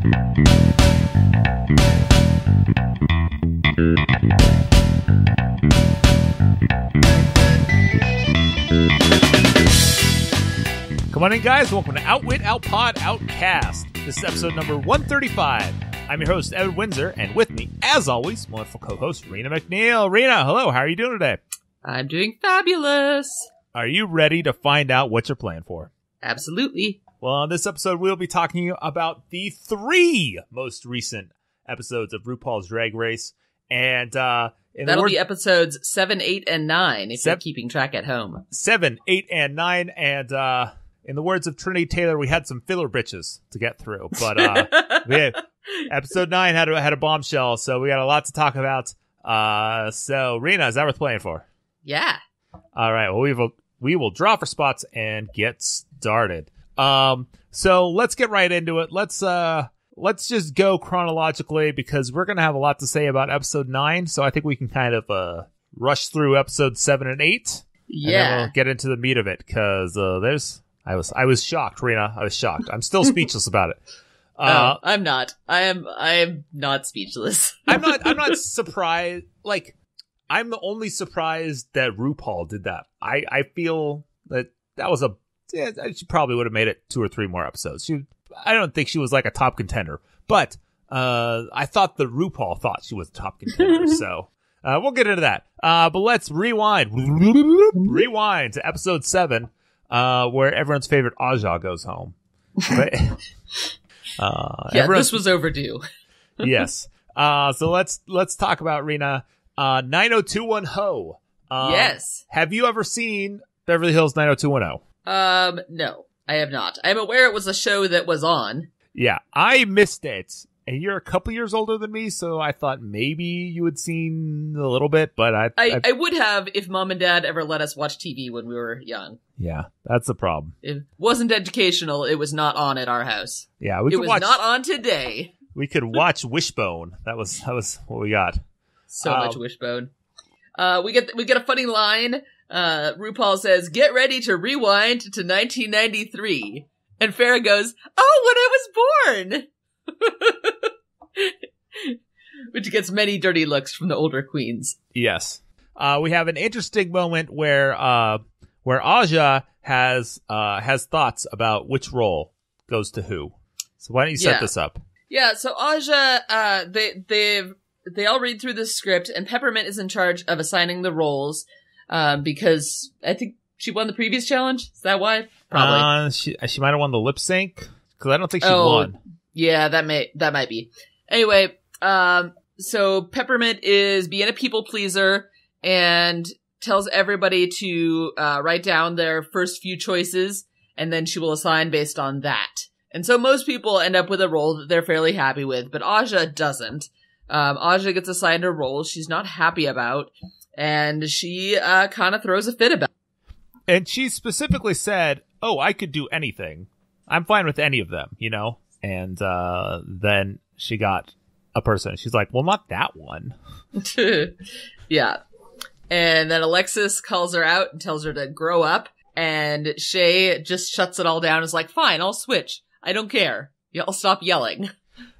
Come on in, guys. Welcome to Outwit Outpod Outcast. This is episode number 135. I'm your host, Edward Windsor, and with me, as always, my wonderful co-host, Rena McNeil. Rena, hello. How are you doing today? I'm doing fabulous. Are you ready to find out what you're playing for? Absolutely. Well, on this episode, we'll be talking about the 3 most recent episodes of RuPaul's Drag Race. And that'll be episodes 7, 8, and 9, if you're keeping track at home. 7, 8, and 9, and in the words of Trinity Taylor, we had some filler bitches to get through. But episode 9 had a bombshell, so we got a lot to talk about. So, Rena, is that worth playing for? Yeah. All right. Well, we will draw for spots and get started. So let's get right into it. Let's just go chronologically because we're gonna have a lot to say about episode 9. So I think we can kind of rush through episode 7 and 8. Yeah. And then we'll get into the meat of it because I was shocked, Rena. I was shocked. I'm still speechless about it. I'm not. I am not speechless. I'm not surprised. Like, I'm the only surprised that RuPaul did that. I feel that was she probably would have made it 2 or 3 more episodes. I don't think she was like a top contender, but I thought that RuPaul thought she was a top contender. So we'll get into that. But let's rewind to episode 7. Where everyone's favorite Aja goes home. But, this was overdue. Yes. So let's talk about Rena. 90210. Yes. Have you ever seen Beverly Hills 90210? No, I have not. I'm aware it was a show that was on. Yeah, I missed it. And you're a couple years older than me, so I thought maybe you had seen a little bit, but I would have if Mom and Dad ever let us watch TV when we were young. Yeah, that's the problem. It wasn't educational. It was not on at our house. Yeah, it was not on today. We could watch Wishbone. That was what we got. So much Wishbone. We get a funny line. RuPaul says, "Get ready to rewind to 1993," and Farrah goes, "Oh, when I was born." Which gets many dirty looks from the older queens. Yes. We have an interesting moment where Aja has thoughts about which role goes to who. So why don't you set this up? Yeah, so Aja, they all read through the script, and Peppermint is in charge of assigning the roles, because I think she won the previous challenge. Is that why? Probably. She might have won the lip sync, because I don't think she won. Yeah, that might be. Anyway, so Peppermint is being a people pleaser and tells everybody to write down their first few choices, and then she will assign based on that. And so most people end up with a role that they're fairly happy with, but Aja doesn't. Aja gets assigned a role she's not happy about, and she kind of throws a fit about it. And she specifically said, "Oh, I could do anything. I'm fine with any of them, you know?" And then she got a person. She's like, "Well, not that one." Yeah. And then Alexis calls her out and tells her to grow up. And Shay just shuts it all down and is like, "Fine, I'll switch. I don't care. I'll stop yelling."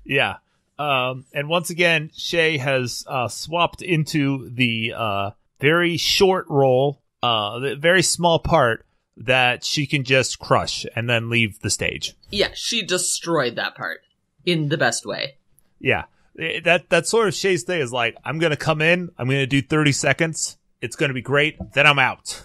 Yeah. And once again, Shay has swapped into the very short role, the very small part that she can just crush and then leave the stage. Yeah, she destroyed that part in the best way. Yeah. That sort of Shay's thing is like, I'm going to come in, I'm going to do 30 seconds, it's going to be great, then I'm out.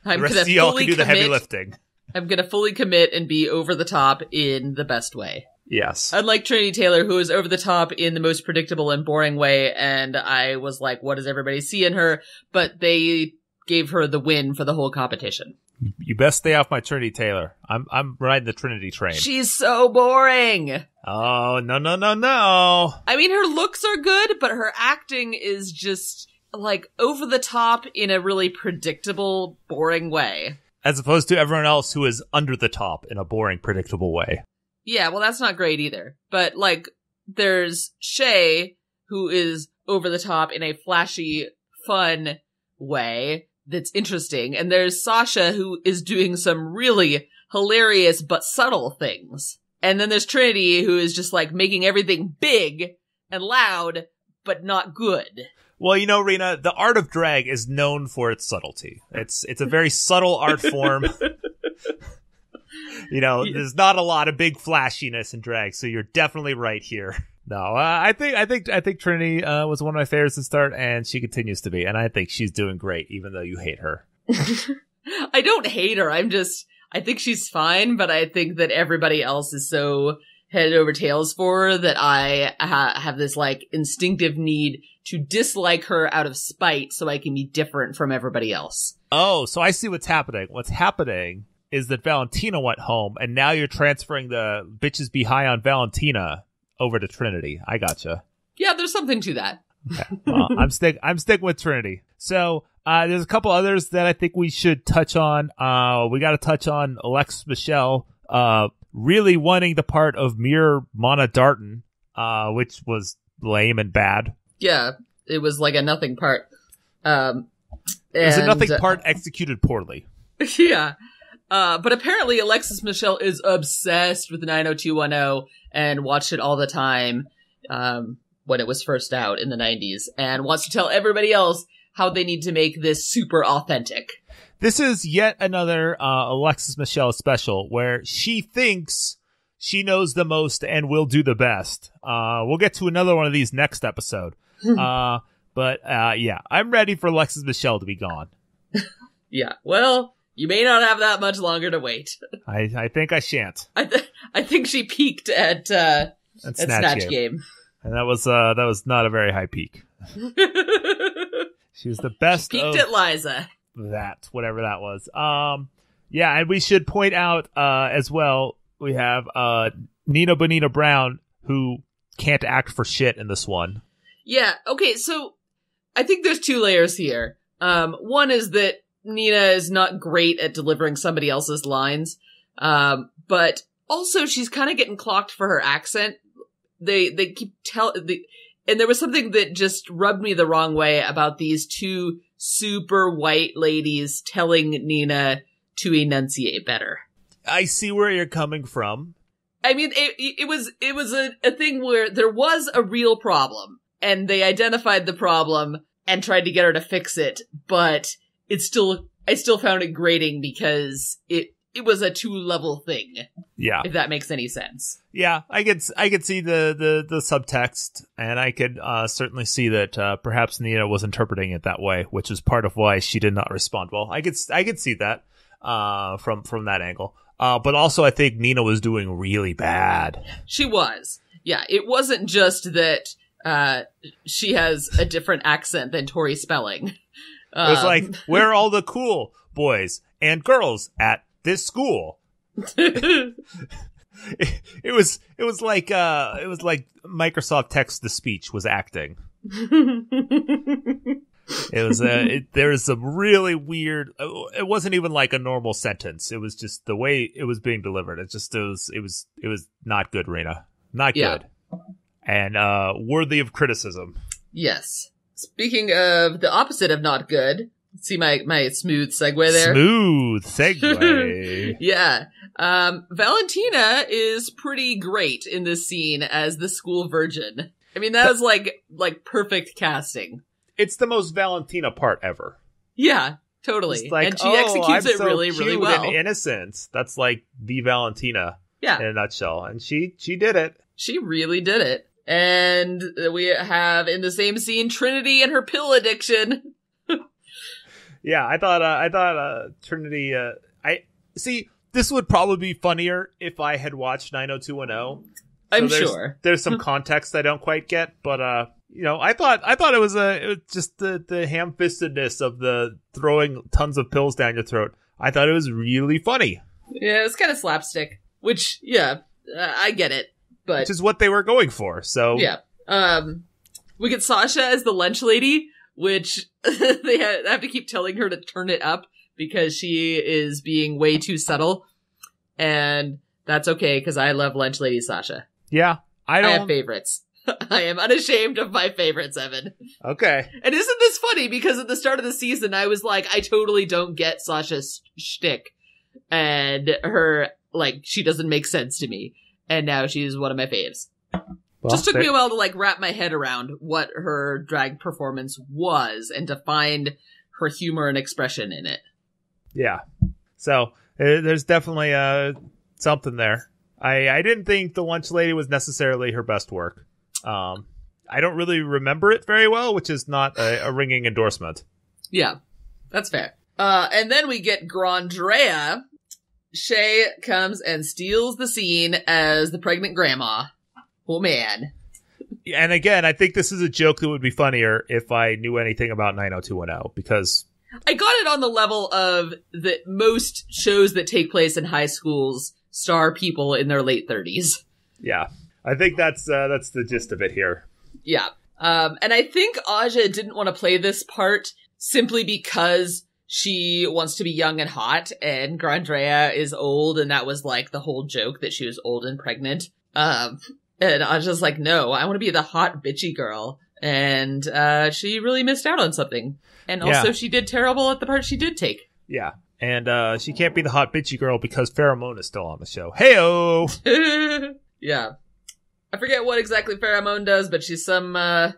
The rest of y'all can do the heavy lifting. I'm going to fully commit and be over the top in the best way. Yes. Unlike Trinity Taylor, who is over the top in the most predictable and boring way, and I was like, what does everybody see in her? But they gave her the win for the whole competition. You best stay off my Trinity Taylor. I'm riding the Trinity train. She's so boring. Oh, no. I mean, her looks are good, but her acting is just, like, over the top in a really predictable, boring way. As opposed to everyone else who is under the top in a boring, predictable way. Yeah, well, that's not great either. But, like, there's Shay, who is over the top in a flashy, fun way that's interesting. And there's Sasha, who is doing some really hilarious but subtle things. And then there's Trinity, who is just like making everything big and loud, but not good. Well, you know, Rena, the art of drag is known for its subtlety. It's a very subtle art form. You know, there's not a lot of big flashiness in drag, so you're definitely right here. No, I think Trinity was one of my favorites to start, and she continues to be, and I think she's doing great, even though you hate her. I don't hate her. I think she's fine, but I think that everybody else is so head over tails for her that I have this like instinctive need to dislike her out of spite so I can be different from everybody else. Oh, so I see what's happening. What's happening is that Valentina went home, and now you're transferring the bitches be high on Valentina over to Trinity. I gotcha. Yeah, there's something to that. Okay. Well, I'm sticking with Trinity. So there's a couple others that I think we should touch on. We got to touch on Alexis Michelle really wanting the part of Mere Mana Darton, which was lame and bad. Yeah, it was like a nothing part. It was a nothing part executed poorly. Yeah. But apparently Alexis Michelle is obsessed with 90210 and watched it all the time when it was first out in the 90s and wants to tell everybody else how they need to make this super authentic. This is yet another Alexis Michelle special where she thinks she knows the most and will do the best. We'll get to another one of these next episode. But yeah, I'm ready for Alexis Michelle to be gone. Yeah, well, you may not have that much longer to wait. I think I shan't. I think she peaked at Snatch Game. And that was not a very high peak. She was the best. She peaked at Liza. That, whatever that was. Yeah, and we should point out as well, we have Nina Bonina Brown, who can't act for shit in this one. Yeah, okay, so I think there's two layers here. One is that Nina is not great at delivering somebody else's lines, but also she's kind of getting clocked for her accent. They keep and there was something that just rubbed me the wrong way about these two super white ladies telling Nina to enunciate better. I see where you're coming from. I mean, it was a thing where there was a real problem, and they identified the problem and tried to get her to fix it, but I still found it grating because it was a 2-level thing. Yeah. If that makes any sense. Yeah, I could see the subtext, and I could certainly see that perhaps Nina was interpreting it that way, which is part of why she did not respond well. I could see that from that angle. But also I think Nina was doing really bad. She was. Yeah, it wasn't just that she has a different accent than Tori Spelling. It was like, where are all the cool boys and girls at this school? It was like Microsoft Text to Speech was acting. It was there was some really weird. It wasn't even like a normal sentence. It was just the way it was being delivered. It was not good, Rena. Not good, and worthy of criticism. Yes. Speaking of the opposite of not good, see my smooth segue there? Smooth segue. Yeah. Valentina is pretty great in this scene as the school virgin. I mean, that was like perfect casting. It's the most Valentina part ever. Yeah, totally. Like, and she executes it really, really well. And innocent. That's like the Valentina. Yeah. In a nutshell. And she did it. She really did it. And we have in the same scene Trinity and her pill addiction. Yeah, I thought Trinity. I see. This would probably be funnier if I had watched 90210. I'm sure there's some context I don't quite get, but I thought it was just the ham-fistedness of the throwing tons of pills down your throat. I thought it was really funny. Yeah, it was kind of slapstick, which I get it, but which is what they were going for. So yeah, we get Sasha as the lunch lady, which they have to keep telling her to turn it up because she is being way too subtle, and that's okay because I love lunch lady Sasha. Yeah, I have favorites. I am unashamed of my favorites, Evan. Okay. And isn't this funny? Because at the start of the season, I was like, I totally don't get Sasha's shtick. And her, she doesn't make sense to me. and now she's one of my faves. Well, Just took me a while to like wrap my head around what her drag performance was and to find her humor and expression in it. Yeah. So there's definitely something there. I didn't think The Lunch Lady was necessarily her best work. I don't really remember it very well, which is not a ringing endorsement. Yeah, that's fair. And then we get Grandrea. Shay comes and steals the scene as the pregnant grandma. Oh, man. And again, I think this is a joke that would be funnier if I knew anything about 90210, because... I got it on the level of that most shows that take place in high schools star people in their late 30s. Yeah. I think that's the gist of it here. Yeah. And I think Aja didn't want to play this part simply because she wants to be young and hot, and Grandrea is old, and that was like the whole joke that she was old and pregnant. And Aja's like, no, I want to be the hot, bitchy girl. And she really missed out on something. And also she did terrible at the part she did take. Yeah. And she can't be the hot, bitchy girl because Pheromone is still on the show. Heyo! Yeah. I forget what exactly Pheromone does, but she's some kind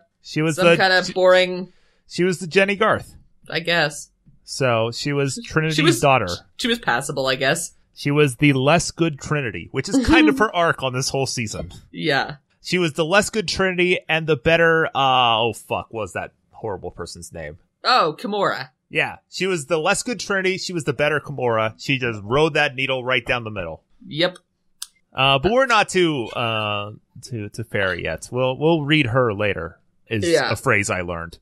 of boring... She was the Jenny Garth. I guess. So she was Trinity's daughter. She was passable, I guess. She was the less good Trinity, which is kind of her arc on this whole season. Yeah. She was the less good Trinity and the better, what was that horrible person's name? Oh, Kimura. Yeah. She was the less good Trinity. She was the better Kimura. She just rode that needle right down the middle. Yep. But we're not to Fairy yet. We'll read her later, is a phrase I learned.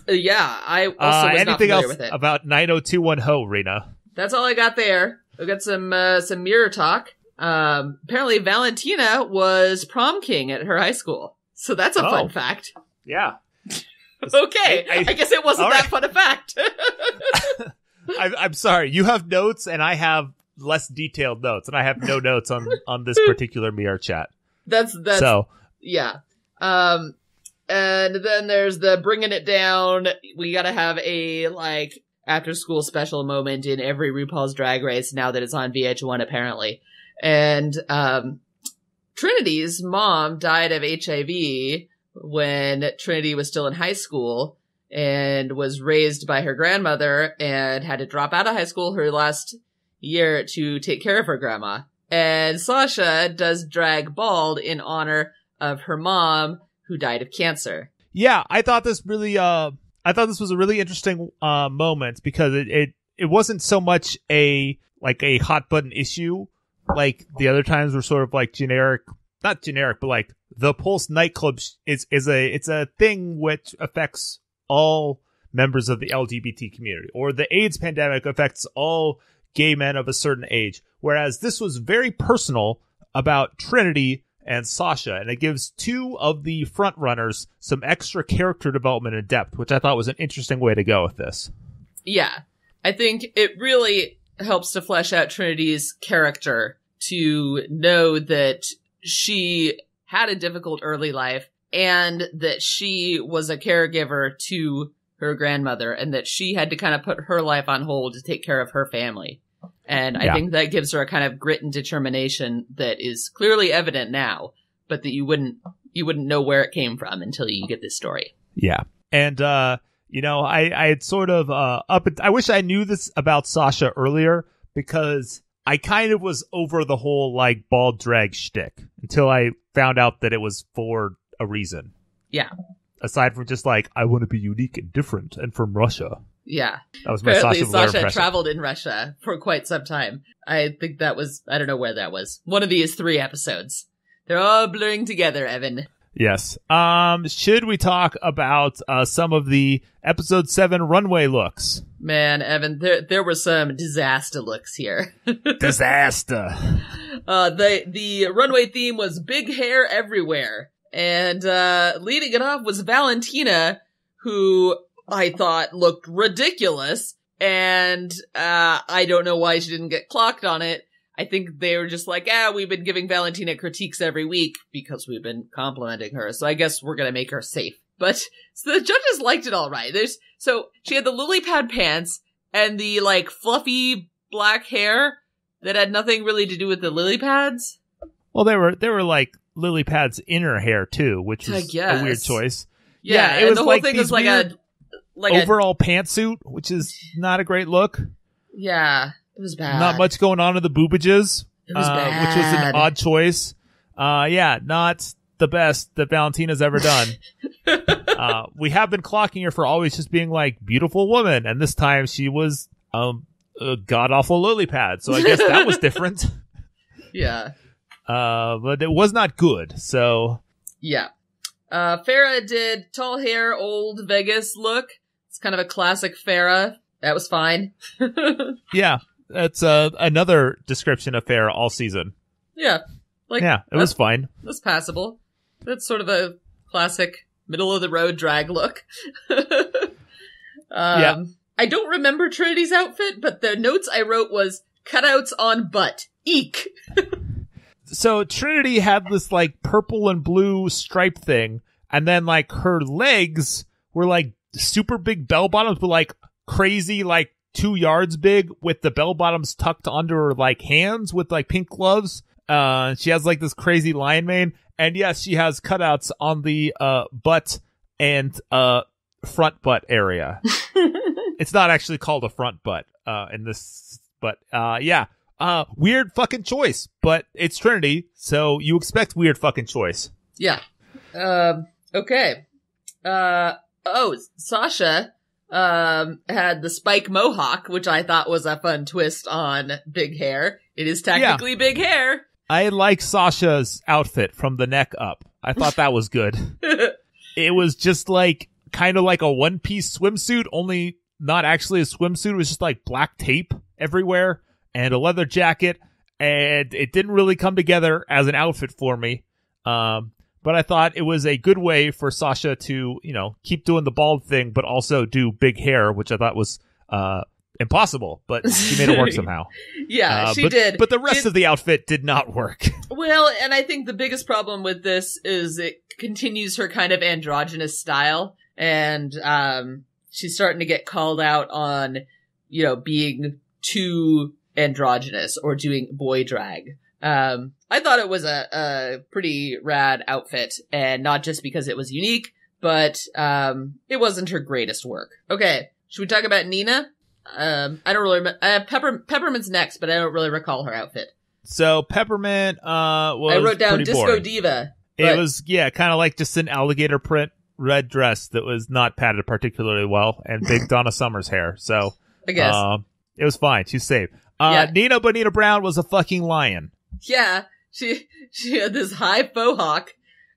Yeah, I also was not familiar with it. Anything else about 90210, Rena? That's all I got there. We got some mirror talk. Apparently Valentina was prom king at her high school. So that's a fun fact. Yeah. Okay. I guess it wasn't that fun a fact. I'm sorry. You have notes and I have less detailed notes, and I have no notes on this particular mirror chat. That's so. Yeah. And then there's the bringing it down. We gotta have a, like, after school special moment in every RuPaul's Drag Race now that it's on VH1, apparently. And, Trinity's mom died of HIV when Trinity was still in high school and was raised by her grandmother and had to drop out of high school her last year to take care of her grandma. And Sasha does drag bald in honor of her mom, who died of cancer. Yeah, I thought this was a really interesting moment because it wasn't so much a hot button issue like the other times were sort of like not generic, but like the Pulse nightclub it's a thing which affects all members of the LGBT community, or the AIDS pandemic affects all gay men of a certain age. Whereas this was very personal about Trinity and Sasha, and it gives two of the front runners some extra character development and depth, which I thought was an interesting way to go with this. Yeah, I think it really helps to flesh out Trinity's character, to know that she had a difficult early life and that she was a caregiver to her grandmother and that she had to kind of put her life on hold to take care of her family. And I think that gives her a kind of grit and determination that is clearly evident now, but that you wouldn't know where it came from until you get this story. Yeah. And, I had sort of, I wish I knew this about Sasha earlier, because I kind of was over the whole, like, bald drag shtick until I found out that it was for a reason. Yeah. Aside from just, like, I want to be unique and different and from Russia. Yeah. That was my Apparently, Sasha Sasha traveled in Russia for quite some time. I think that was, I don't know where that was. One of these 3 episodes. They're all blurring together, Evan. Yes. Should we talk about some of the episode 7 runway looks? Man, Evan, there were some disaster looks here. Disaster. The runway theme was big hair everywhere. And leading it off was Valentina, who I thought looked ridiculous. And I don't know why she didn't get clocked on it. I think they were just like, we've been giving Valentina critiques every week because we've been complimenting her. So I guess we're going to make her safe. But so the judges liked it all right. So she had the lily pad pants and the like fluffy black hair that had nothing really to do with the lily pads. Well, they were like lily pads in her hair too, which is a weird choice. Yeah, it was the whole like thing was like a overall pantsuit, which is not a great look. Yeah, it was bad. Not much going on in the boobages, It was bad. which was an odd choice. Not the best that Valentina's ever done. We have been clocking her for always just being like beautiful woman, and this time she was a god awful lily pad. So I guess that was different. Yeah. But it was not good. So yeah. Farrah did tall hair, old Vegas look. It's kind of a classic Farrah. That was fine. Yeah, that's another description of Farrah all season. Yeah. It was fine. That's passable. That's sort of a classic middle of the road drag look. Yeah. I don't remember Trinity's outfit, but the notes I wrote was cutouts on butt. Eek. So Trinity had this like purple and blue stripe thing, and then like her legs were like super big bell bottoms, but like crazy like 2 yards big with the bell bottoms tucked under her like hands with like pink gloves. She has like this crazy lion mane, and yes, she has cutouts on the butt and front butt area. It's not actually called a front butt in this, but yeah. Weird fucking choice, but it's Trinity, so you expect weird fucking choice. Yeah. Okay. Sasha had the spike mohawk, which I thought was a fun twist on big hair. It is technically big hair. I like Sasha's outfit from the neck up. I thought that was good. It was just like kind of like a one-piece swimsuit, only not actually a swimsuit. It was just like black tape everywhere and a leather jacket, and it didn't really come together as an outfit for me. But I thought it was a good way for Sasha to, keep doing the bald thing, but also do big hair, which I thought was impossible, but she made it work somehow. Yeah, she did. But the rest of the outfit did not work. Well, and I think the biggest problem with this is it continues her kind of androgynous style, and she's starting to get called out on, being too androgynous or doing boy drag. I thought it was a pretty rad outfit, and not just because it was unique, but it wasn't her greatest work. Okay, should we talk about Nina? I don't really remember. I have Peppermint's next, but I don't really recall her outfit. So Peppermint was I wrote down pretty Disco boring. Diva. It was, kind of like just an alligator print red dress that was not padded particularly well, and big Donna Summers hair. So I guess it was fine. She's safe. Yeah. Nina Bonita Brown was a fucking lion. Yeah, she had this high faux hawk,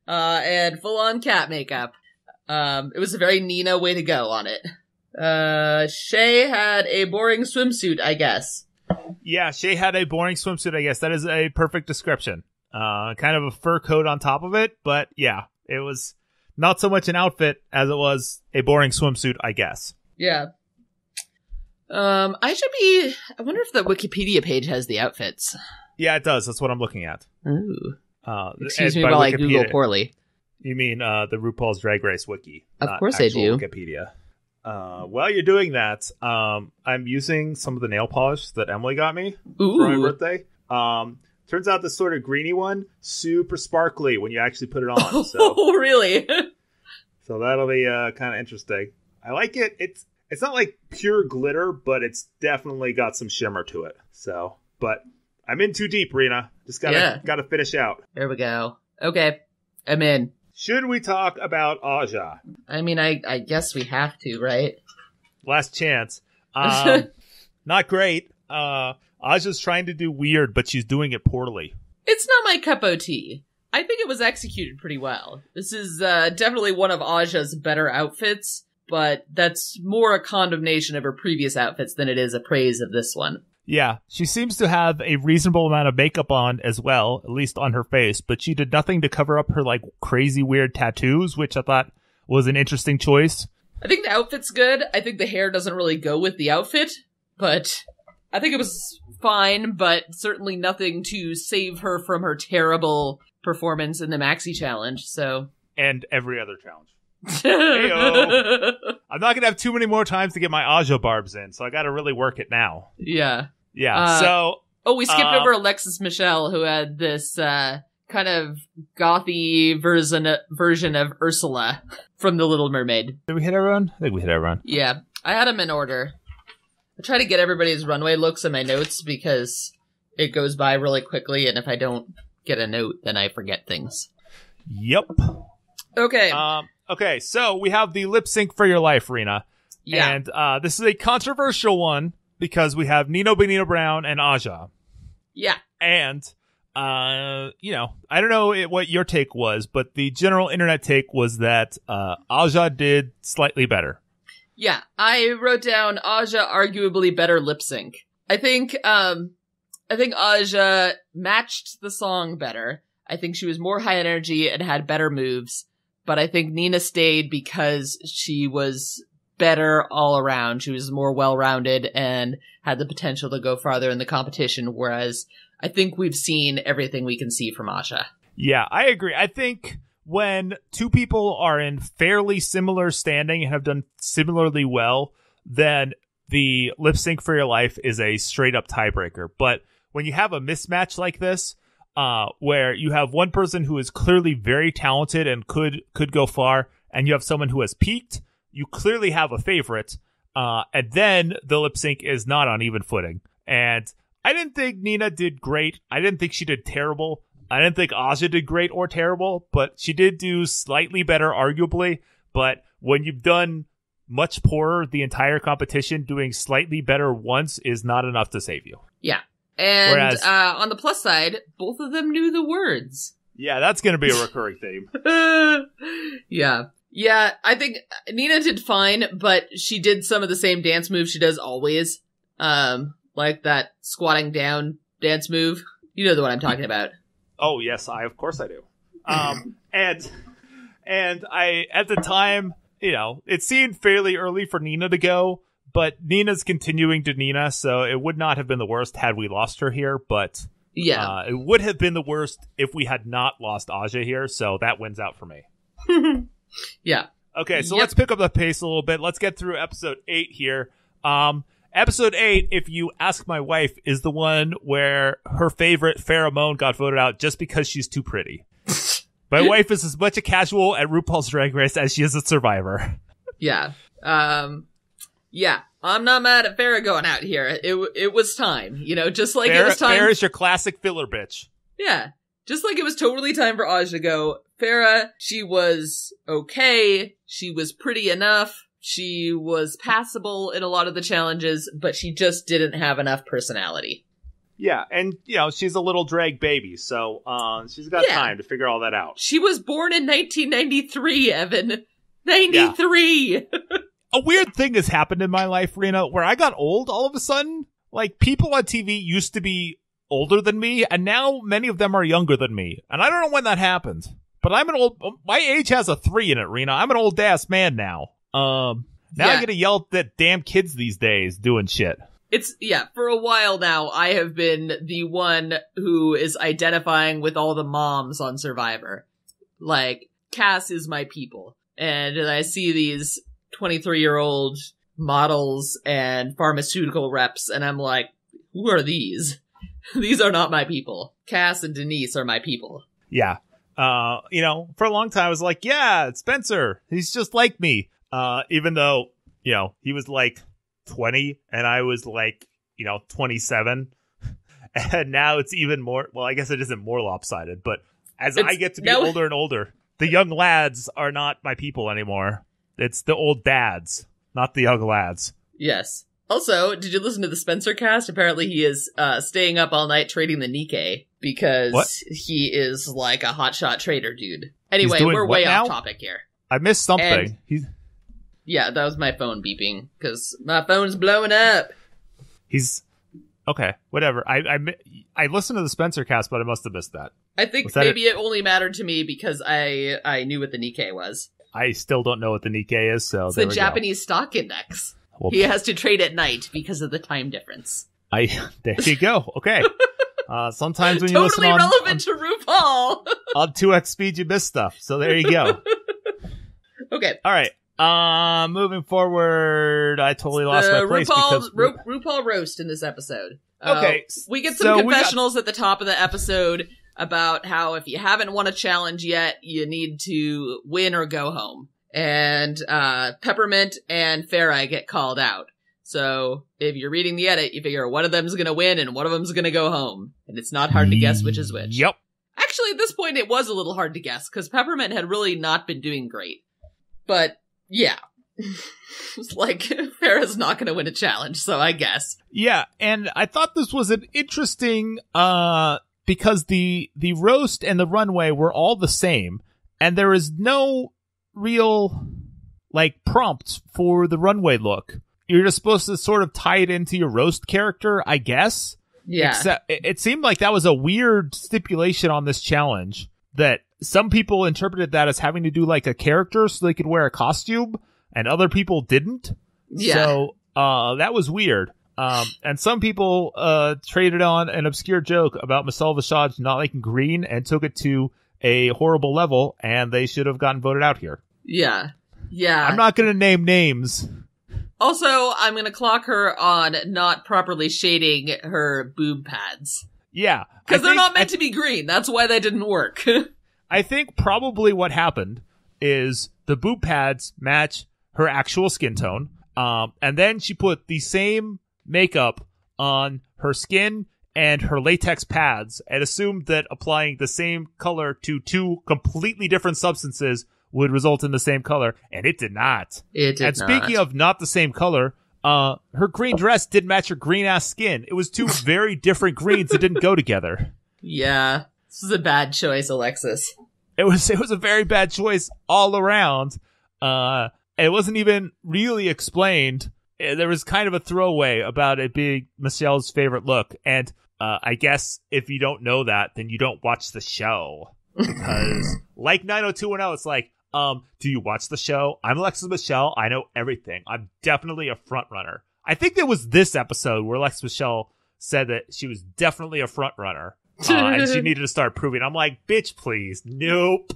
and full on cat makeup. It was a very Nina way to go on it. Shay had a boring swimsuit, I guess. Yeah, Shay had a boring swimsuit, I guess. That is a perfect description. Kind of a fur coat on top of it, but yeah, it was not so much an outfit as it was a boring swimsuit, I guess. Yeah. I wonder if the Wikipedia page has the outfits. Yeah, it does. That's what I'm looking at. Ooh. Excuse me while I Google poorly. You mean the RuPaul's Drag Race wiki? Of course I do. Wikipedia. While you're doing that, I'm using some of the nail polish that Emily got me for my birthday. Turns out this sort of greeny one, super sparkly when you actually put it on. Oh, really? So that'll be kind of interesting. I like it. It's not like pure glitter, but it's definitely got some shimmer to it. So, but I'm in too deep, Rena. Just gotta finish out. There we go. Okay, I'm in. Should we talk about Aja? I mean, I guess we have to, right? Last chance. Not great. Aja's trying to do weird, but she's doing it poorly. It's not my cup of tea. I think it was executed pretty well. This is definitely one of Aja's better outfits, but that's more a condemnation of her previous outfits than it is a praise of this one. Yeah, she seems to have a reasonable amount of makeup on as well, at least on her face, but she did nothing to cover up her like crazy weird tattoos, which I thought was an interesting choice. I think the outfit's good. I think the hair doesn't really go with the outfit, but I think it was fine, but certainly nothing to save her from her terrible performance in the Maxi Challenge, so. And every other challenge. Hey-o. I'm not going to have too many more times to get my Aja barbs in, so I got to really work it now. Yeah. Yeah, so... Oh, we skipped over Alexis Michelle, who had this kind of gothy version of Ursula from The Little Mermaid. Did we hit everyone? I think we hit everyone. Yeah, I had them in order. I try to get everybody's runway looks in my notes because it goes by really quickly, and if I don't get a note, then I forget things. Yep. Okay. Okay, so we have the lip sync for your life, Rena. Yeah. And this is a controversial one because we have Nino Benito Brown and Aja. Yeah. And, you know, I don't know what your take was, but the general internet take was that Aja did slightly better. Yeah, I wrote down Aja arguably better lip sync. I think Aja matched the song better. I think she was more high energy and had better moves. But I think Nina stayed because she was better all around. She was more well-rounded and had the potential to go farther in the competition, whereas I think we've seen everything we can see from Aja. Yeah, I agree. I think when two people are in fairly similar standing and have done similarly well, then the lip sync for your life is a straight up tiebreaker. But when you have a mismatch like this, where you have one person who is clearly very talented and could go far, and you have someone who has peaked, you clearly have a favorite. And then the lip sync is not on even footing. And I didn't think Nina did great. I didn't think she did terrible. I didn't think Aja did great or terrible, but she did do slightly better, arguably. But when you've done much poorer the entire competition, doing slightly better once is not enough to save you. Yeah. And whereas, on the plus side, both of them knew the words. Yeah, that's going to be a recurring theme. Yeah. Yeah, I think Nina did fine, but she did some of the same dance moves she does always. Like that squatting down dance move. You know the one I'm talking about. Oh, yes, of course I do. And I, at the time, you know, it seemed fairly early for Nina to go, but Nina's continuing to Nina, so it would not have been the worst had we lost her here, but yeah, it would have been the worst if we had not lost Aja here, so that wins out for me. Yeah. Okay, so let's pick up the pace a little bit. Let's get through episode 8 here. Episode 8, if you ask my wife, is the one where her favorite pheromone got voted out just because she's too pretty. My wife is as much a casual at RuPaul's Drag Race as she is at Survivor. Yeah. Yeah. I'm not mad at Farrah going out here. It was time, you know, just like it was time. Farrah is your classic filler bitch. Yeah. Just like it was totally time for Aja to go. Farrah, she was okay. She was pretty enough. She was passable in a lot of the challenges, but she just didn't have enough personality. Yeah, and, you know, she's a little drag baby, so she's got time to figure all that out. She was born in 1993, Evan. 93! Yeah. A weird thing has happened in my life, Rena, where I got old all of a sudden. Like, people on TV used to be older than me, and now many of them are younger than me. And I don't know when that happened. But my age has a 3 in it, Rena. I'm an old-ass man now. I get to yell at damn kids these days doing shit. For a while now, I have been the one who is identifying with all the moms on Survivor. Like, Cass is my people. And I see these 23-year-old models and pharmaceutical reps, and I'm like, who are these? These are not my people. Cass and Denise are my people. Yeah. You know, for a long time, I was like, yeah, it's Spencer. He's just like me. Even though, you know, he was like 20 and I was like, you know, 27. And now it's even more, well, I guess it isn't more lopsided, but as I get to be older and older, the young lads are not my people anymore. It's the old dads, not the young lads. Yes. Also, did you listen to the Spencer cast? Apparently he is staying up all night trading the Nikkei because he is like a hotshot trader dude. Anyway, we're way off topic here. I missed something. Yeah, that was my phone beeping because my phone's blowing up. He's okay. Whatever. I listened to the Spencer cast, but I must have missed that. I think maybe it only mattered to me because I knew what the Nikkei was. I still don't know what the Nikkei is, so it's the Japanese stock index. Well, he has to trade at night because of the time difference. There you go. Okay. Sometimes when you listen totally relevant to RuPaul. On 2x speed, you miss stuff. So there you go. Okay. All right. Moving forward, I totally lost my place because RuPaul roast in this episode. Okay. We get some confessionals at the top of the episode. about how if you haven't won a challenge yet, you need to win or go home. And Peppermint and Farrah get called out. So if you're reading the edit, you figure one of them's going to win and one of them's going to go home. And it's not hard to guess which is which. Yep. Actually, at this point, it was a little hard to guess because Peppermint had really not been doing great. But yeah. It's like, Farrah's not going to win a challenge, so I guess. Yeah, and I thought this was an interesting, because the roast and the runway were all the same, and there is no real, like, prompt for the runway look. You're just supposed to sort of tie it into your roast character, I guess. Yeah. Except it seemed like that was a weird stipulation on this challenge, that some people interpreted that as having to do, like, a character so they could wear a costume, and other people didn't. Yeah. So, that was weird. And some people, traded on an obscure joke about Michelle Visage not liking green and took it to a horrible level, and they should have gotten voted out here. Yeah. Yeah. I'm not gonna name names. Also, I'm gonna clock her on not properly shading her boob pads. Yeah. Because they're not meant to be green. That's why they didn't work. I think probably what happened is the boob pads match her actual skin tone. And then she put the same makeup on her skin and her latex pads and assumed that applying the same color to two completely different substances would result in the same color. And it did not. It did not. And speaking of not the same color, her green dress didn't match her green ass skin. It was two very different greens that didn't go together. Yeah. This is a bad choice, Alexis. It was a very bad choice all around. It wasn't even really explained. There was kind of a throwaway about it being Michelle's favorite look. And I guess if you don't know that, then you don't watch the show. Because like 90210, it's like, do you watch the show? I'm Alexis Michelle. I know everything. I'm definitely a front runner. I think there was this episode where Alexis Michelle said that she was definitely a front runner. And she needed to start proving. I'm like, bitch, please. Nope.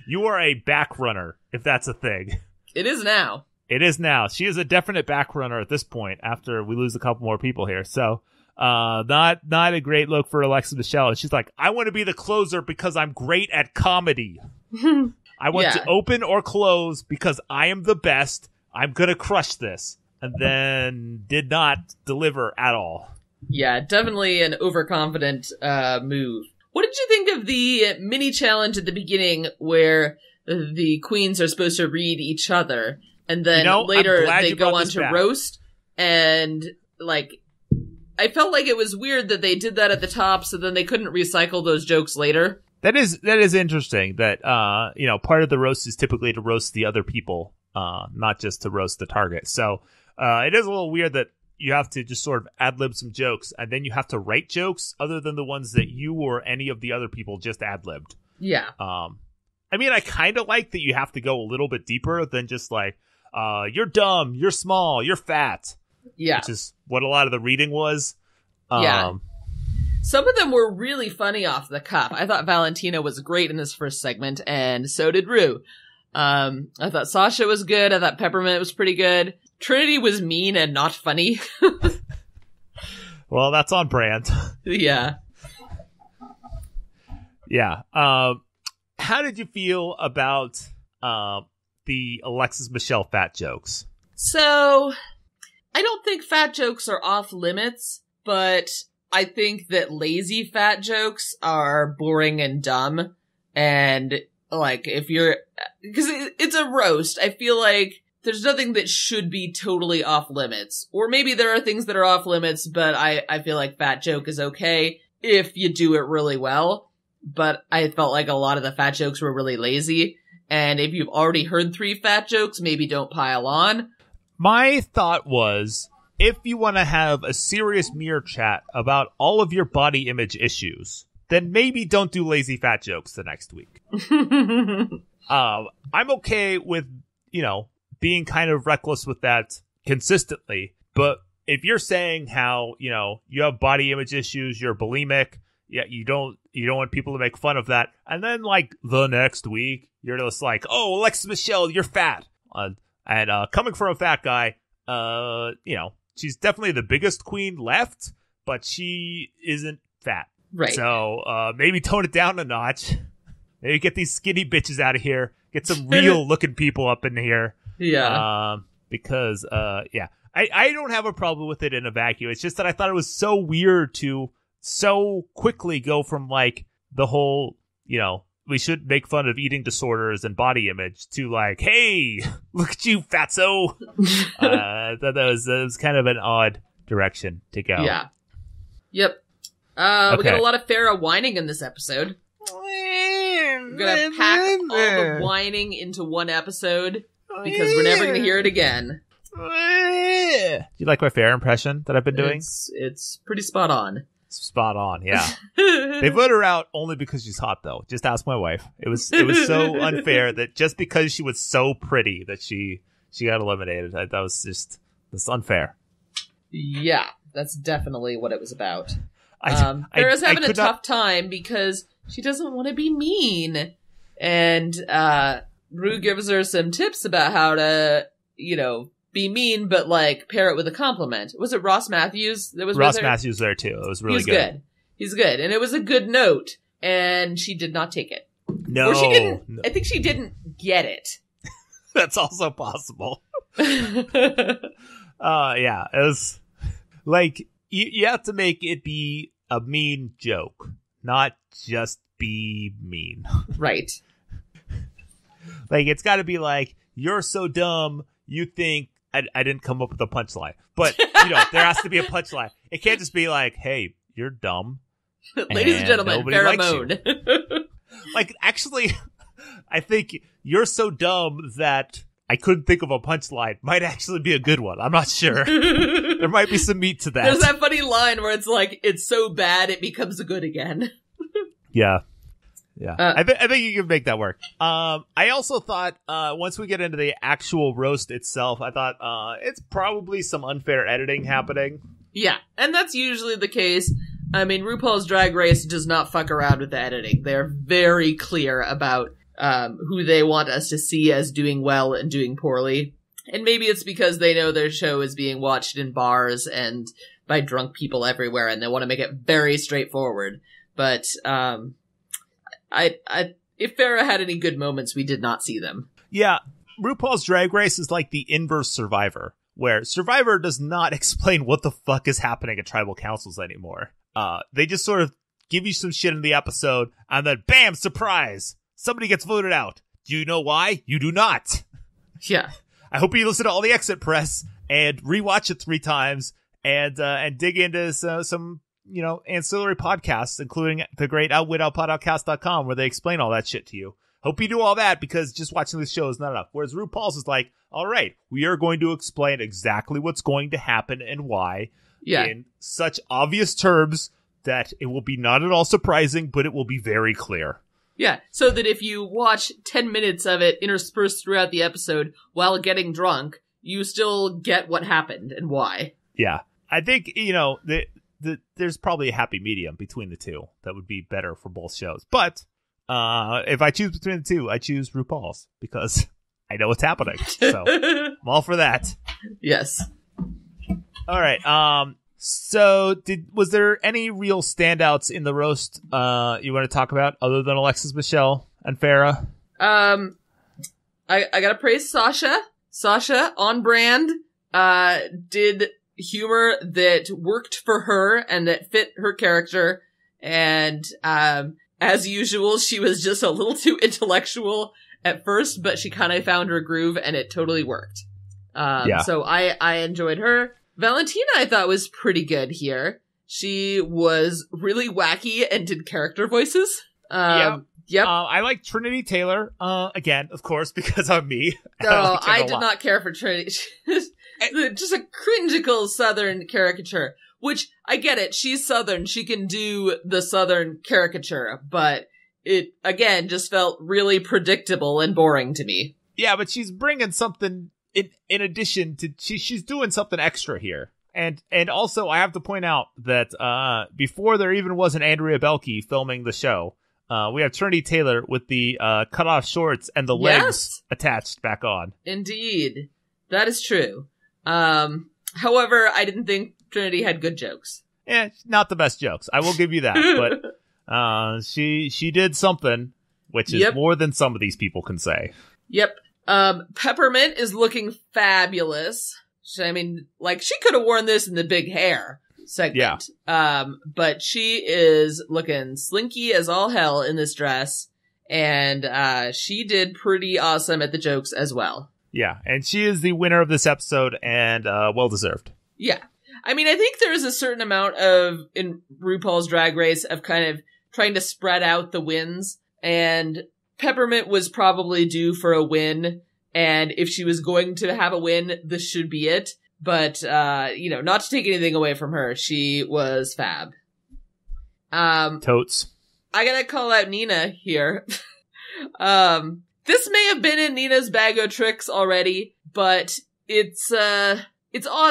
You are a back runner, if that's a thing. It is now. It is now. She is a definite back runner at this point after we lose a couple more people here. So, not a great look for Alexis Michelle. And she's like, I want to be the closer because I'm great at comedy. I want to open or close because I am the best. I'm going to crush this. And then did not deliver at all. Yeah, definitely an overconfident move. What did you think of the mini challenge at the beginning where the queens are supposed to read each other and then later they go on to roast? And like, I felt like it was weird that they did that at the top so then they couldn't recycle those jokes later. That is interesting that, part of the roast is typically to roast the other people, not just to roast the target. So, it is a little weird that you have to just sort of ad-lib some jokes, and then you have to write jokes other than the ones that you or any of the other people just ad-libbed. Yeah. I mean, I kind of like that you have to go a little bit deeper than just like, you're dumb, you're small, you're fat. Yeah. Which is what a lot of the reading was. Yeah. Some of them were really funny off the cuff. I thought Valentina was great in this first segment, and so did Rue. I thought Sasha was good. I thought Peppermint was pretty good. Trinity was mean and not funny. Well, that's on brand. Yeah. Yeah. How did you feel about the Alexis Michelle fat jokes? So, I don't think fat jokes are off limits, but I think that lazy fat jokes are boring and dumb. And, like, if you're... Because it's a roast. I feel like there's nothing that should be totally off limits. Or maybe there are things that are off limits, but I feel like fat joke is okay if you do it really well. But I felt like a lot of the fat jokes were really lazy. And if you've already heard 3 fat jokes, maybe don't pile on. My thought was, if you want to have a serious mirror chat about all of your body image issues, then maybe don't do lazy fat jokes the next week. I'm okay with, being kind of reckless with that consistently. But if you're saying how, you have body image issues, you're bulimic, you don't want people to make fun of that. And then like the next week, you're just like, oh, Alexis Michelle, you're fat. And coming from a fat guy, she's definitely the biggest queen left, but she isn't fat. Right. So maybe tone it down a notch. Maybe get these skinny bitches out of here. Get some real looking people up in here. Yeah. Because I don't have a problem with it in a vacuum. It's just that I thought it was so weird to so quickly go from like the whole, we should make fun of eating disorders and body image to like, hey, look at you, fatso. That was kind of an odd direction to go. Yeah. Yep. We got a lot of Farrah whining in this episode. We're gonna pack all the whining into one episode because we're never gonna hear it again. Do you like my Farrah impression that I've been doing? It's pretty spot on. Spot on, yeah. They voted her out only because she's hot, though. Just ask my wife. It was so unfair that just because she was so pretty that she got eliminated. That was unfair. Yeah, that's definitely what it was about. Farrah's having a tough time because she doesn't want to be mean, and Rue gives her some tips about how to, be mean, but like pair it with a compliment. Was it Ross Matthews that was Ross with her? Matthews there too? It was really good. He's good, and it was a good note, and she did not take it. No, or she didn't. No. I think she didn't get it. That's also possible. Yeah, it was like you have to make it be a mean joke, not just be mean. Right. Like it's got to be like, you're so dumb. You think I didn't come up with a punchline, but there has to be a punchline. It can't just be like, "Hey, you're dumb." Ladies and gentlemen, pheromone. Like, actually, I think you're so dumb that I couldn't think of a punchline might actually be a good one. I'm not sure. There might be some meat to that. There's that funny line where it's like, it's so bad it becomes good again. Yeah. Yeah, I think you can make that work. I also thought once we get into the actual roast itself, I thought it's probably some unfair editing happening. Yeah, and that's usually the case. I mean, RuPaul's Drag Race does not fuck around with the editing. They're very clear about who they want us to see as doing well and doing poorly. And maybe it's because they know their show is being watched in bars and by drunk people everywhere, and they want to make it very straightforward. But if Farrah had any good moments, we did not see them. Yeah, RuPaul's Drag Race is like the inverse Survivor, where Survivor does not explain what the fuck is happening at tribal councils anymore. They just sort of give you some shit in the episode, and then bam, surprise! Somebody gets voted out. Do you know why? You do not. Yeah. I hope you listen to all the exit press and rewatch it 3 times and dig into some ancillary podcasts, including the great Outwit Outpod Outcast.com, where they explain all that shit to you. Hope you do all that, because just watching this show is not enough. Whereas RuPaul's is like, all right, we are going to explain exactly what's going to happen and why in such obvious terms that it will be not at all surprising, but it will be very clear. Yeah, so that if you watch 10 minutes of it interspersed throughout the episode while getting drunk, you still get what happened and why. Yeah. I think, there's probably a happy medium between the two that would be better for both shows. But if I choose between the two, I choose RuPaul's because I know what's happening. So I'm all for that. Yes. All right. So was there any real standouts in the roast you want to talk about other than Alexis Michelle and Farrah? I gotta praise Sasha. Sasha, on brand, did humor that worked for her and that fit her character. And as usual, she was just a little too intellectual at first, but she kind of found her groove and it totally worked. So I enjoyed her. Valentina, I thought, was pretty good here. She was really wacky and did character voices. Yep. I like Trinity Taylor, again, of course, because I'm me. I did not care for Trinity. Just a cringical Southern caricature, which I get it. She's Southern. She can do the Southern caricature, but it, again, just felt really predictable and boring to me. Yeah, but she's bringing something in addition to, she's doing something extra here. And also, I have to point out that before there even was an Andrea Belke filming the show, we have Trinity Taylor with the cut-off shorts and the legs attached back on. Indeed. That is true. However, I didn't think Trinity had good jokes. not the best jokes. I will give you that. But she did something, which is more than some of these people can say. Yep. Peppermint is looking fabulous. I mean, like, she could have worn this in the big hair segment. Yeah. But she is looking slinky as all hell in this dress. And she did pretty awesome at the jokes as well. Yeah, and she is the winner of this episode, and well-deserved. Yeah. I mean, I think there is a certain amount of, in RuPaul's Drag Race, of kind of trying to spread out the wins. And Peppermint was probably due for a win. And if she was going to have a win, this should be it. But, not to take anything away from her, she was fab. Totes. I gotta call out Nina here. This may have been in Nina's bag of tricks already, but it's odd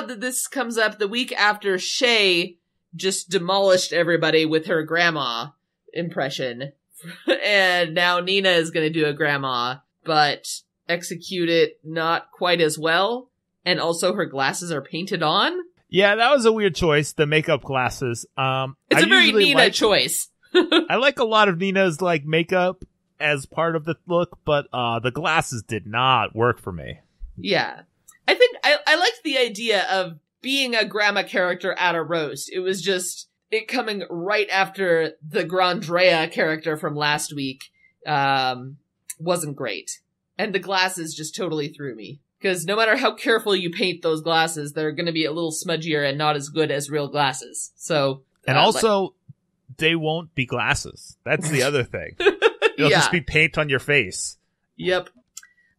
that this comes up the week after Shay just demolished everybody with her grandma impression. And now Nina is gonna do a grandma, but execute it not quite as well. And also her glasses are painted on. Yeah, that was a weird choice, the makeup glasses. It's a very Nina choice. I like a lot of Nina's makeup as part of the look, but the glasses did not work for me. Yeah. I think I liked the idea of being a grandma character at a roast. It was just it coming right after the Grandrea character from last week wasn't great. And the glasses just totally threw me. Because no matter how careful you paint those glasses, they're going to be a little smudgier and not as good as real glasses. So, and also, they won't be glasses. That's the other thing. It'll just be paint on your face. Yep.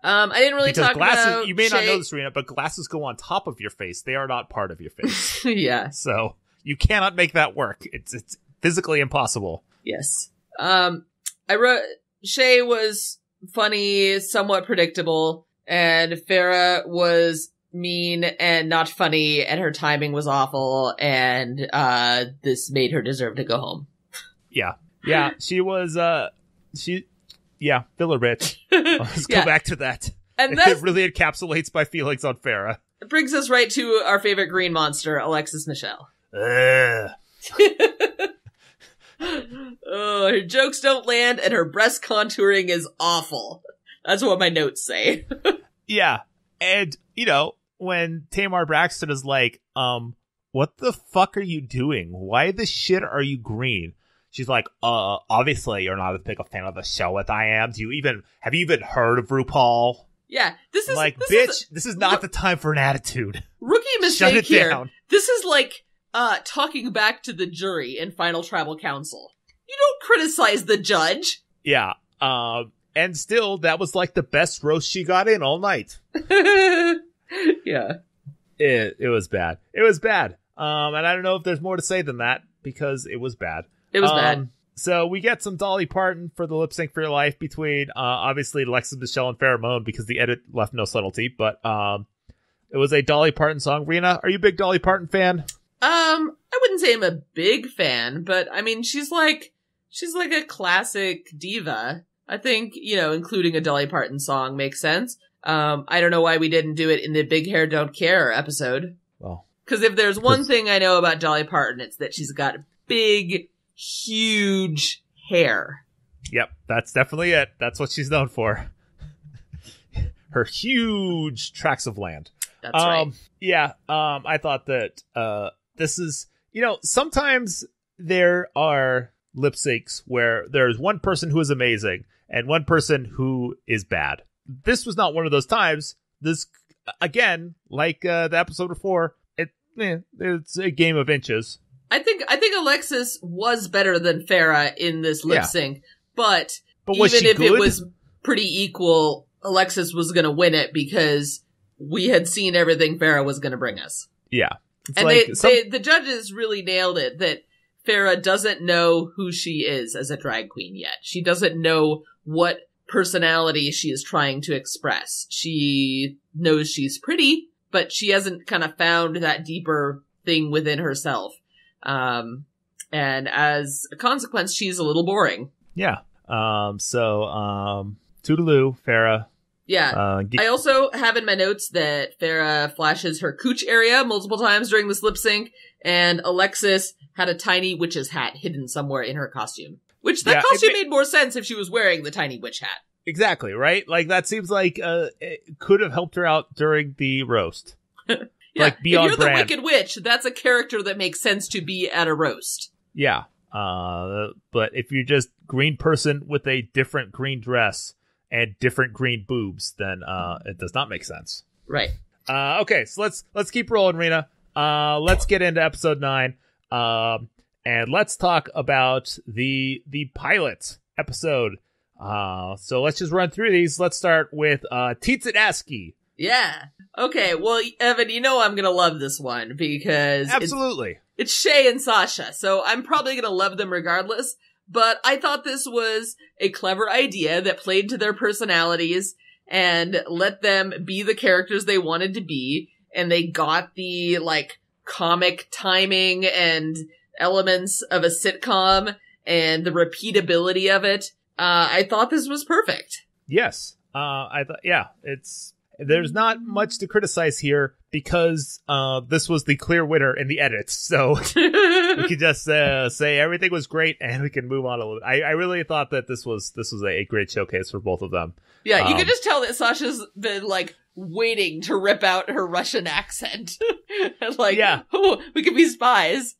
I didn't really talk glasses, about you may Shay. not know this, Rena, but glasses go on top of your face. They are not part of your face. Yeah. So you cannot make that work. It's physically impossible. Yes. I wrote Shay was funny, somewhat predictable. And Farrah was mean and not funny, and her timing was awful, and this made her deserve to go home. Yeah. Yeah, she was, filler bitch. Let's go back to that. And it really encapsulates my feelings on Farrah. It brings us right to our favorite green monster, Alexis Michelle. Oh, her jokes don't land, and her breast contouring is awful. That's what my notes say. Yeah. And, when Tamar Braxton is like, what the fuck are you doing? Why the shit are you green? She's like, obviously you're not as big a fan of the show as I am. Have you even heard of RuPaul? Yeah, this is like, this is not the time for an attitude. Rookie mistake Shut it here. Down. This is like, talking back to the jury in Final Tribal Council. You don't criticize the judge. Yeah, and still, that was like the best roast she got in all night. Yeah. It was bad. It was bad. And I don't know if there's more to say than that, because it was bad. It was bad. So we get some Dolly Parton for the lip sync for your life between, obviously, Alexis Michelle and Farrah Moan, because the edit left no subtlety. But it was a Dolly Parton song. Rena, are you a big Dolly Parton fan? I wouldn't say I'm a big fan, but I mean, she's like a classic diva. I think, including a Dolly Parton song makes sense. I don't know why we didn't do it in the Big Hair Don't Care episode. Well, because if there's one thing I know about Dolly Parton, it's that she's got big, huge hair. Yep, that's definitely it. That's what she's known for. Her huge tracts of land. That's right. Yeah, I thought that this is, sometimes there are lip syncs where there's one person who is amazing and one person who is bad. This was not one of those times. This, again, like the episode before, it's a game of inches. I think Alexis was better than Farrah in this lip sync, but was even she if good? It was pretty equal, Alexis was going to win it because we had seen everything Farrah was going to bring us. Yeah. And the judges really nailed it that Farrah doesn't know who she is as a drag queen yet. She doesn't know what personality she is trying to express. She knows she's pretty, but she hasn't kind of found that deeper thing within herself. And as a consequence, she's a little boring. Yeah. Toodaloo, Farrah. Yeah. I also have in my notes that Farrah flashes her cooch area multiple times during this lip sync, and Alexis had a tiny witch's hat hidden somewhere in her costume. Which that costume made more sense if she was wearing the tiny witch hat. Exactly, right? Like, that seems like it could have helped her out during the roast. Yeah. Like, beyond if you're brand. the Wicked Witch, that's a character that makes sense to be at a roast. Yeah. But if you're just green person with a different green dress and different green boobs, then it does not make sense. Right. Okay, so let's keep rolling, Rena. Let's get into episode 9. And let's talk about the pilot episode. So let's just run through these. Let's start with Titsaneski. Yeah. Okay, well, Evan, you know I'm gonna love this one because absolutely it's Shay and Sasha, so I'm probably gonna love them regardless. But I thought this was a clever idea that played to their personalities and let them be the characters they wanted to be, and they got the, like, comic timing and elements of a sitcom and the repeatability of it. I thought this was perfect. Yes. There's not much to criticize here because this was the clear winner in the edits. So we can just say everything was great and we can move on a little bit. I really thought that this was a great showcase for both of them. Yeah, you can just tell that Sasha's been, like, waiting to rip out her Russian accent. Like, yeah. Oh, we could be spies.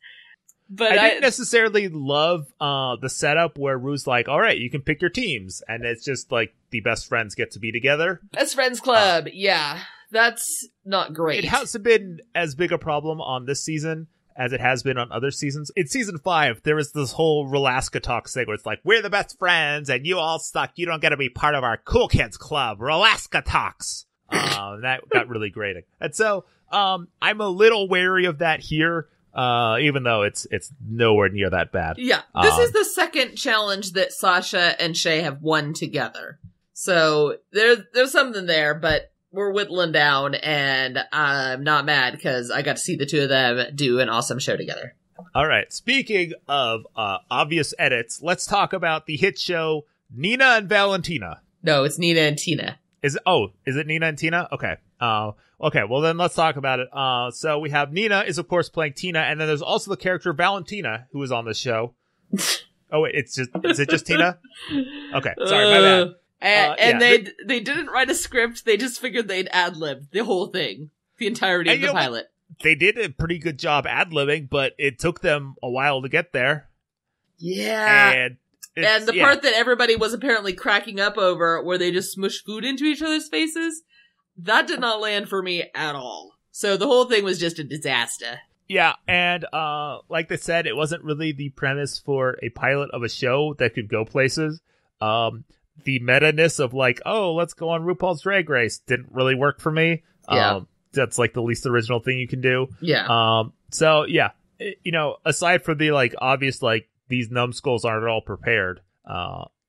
But I didn't necessarily love the setup where Ru's like, all right, you can pick your teams. And it's just like the best friends get to be together. Best friends club. Yeah, that's not great. It hasn't been as big a problem on this season as it has been on other seasons. In season 5, there was this whole Relaska Talks thing where it's like, we're the best friends and you all suck. You don't get to be part of our cool kids club. Relaska Talks. That got really grating. And so I'm a little wary of that here. Even though it's nowhere near that bad. Yeah. This is the second challenge that Sasha and Shay have won together. So there's something there, but we're whittling down, and I'm not mad because I got to see the two of them do an awesome show together. All right. Speaking of obvious edits, let's talk about the hit show Nina and Valentina. No, it's Nina and Tina. Is it Nina and Tina? Okay. Okay, well then let's talk about it. So we have Nina is of course playing Tina, and then there's also the character Valentina who is on the show. Oh wait, is it just Tina? Okay, sorry, my bad. They didn't write a script, they just figured they'd ad-lib the whole thing. The entirety of the pilot. They did a pretty good job ad-libbing, but it took them a while to get there. Yeah. And the part that everybody was apparently cracking up over, where they just smush food into each other's faces, that did not land for me at all. So the whole thing was just a disaster. Yeah, and like they said, it wasn't really the premise for a pilot of a show that could go places. The meta-ness of like, oh, let's go on RuPaul's Drag Race didn't really work for me. Yeah. That's like the least original thing you can do. Yeah. So yeah, aside from the like obvious like these numbskulls aren't at all prepared,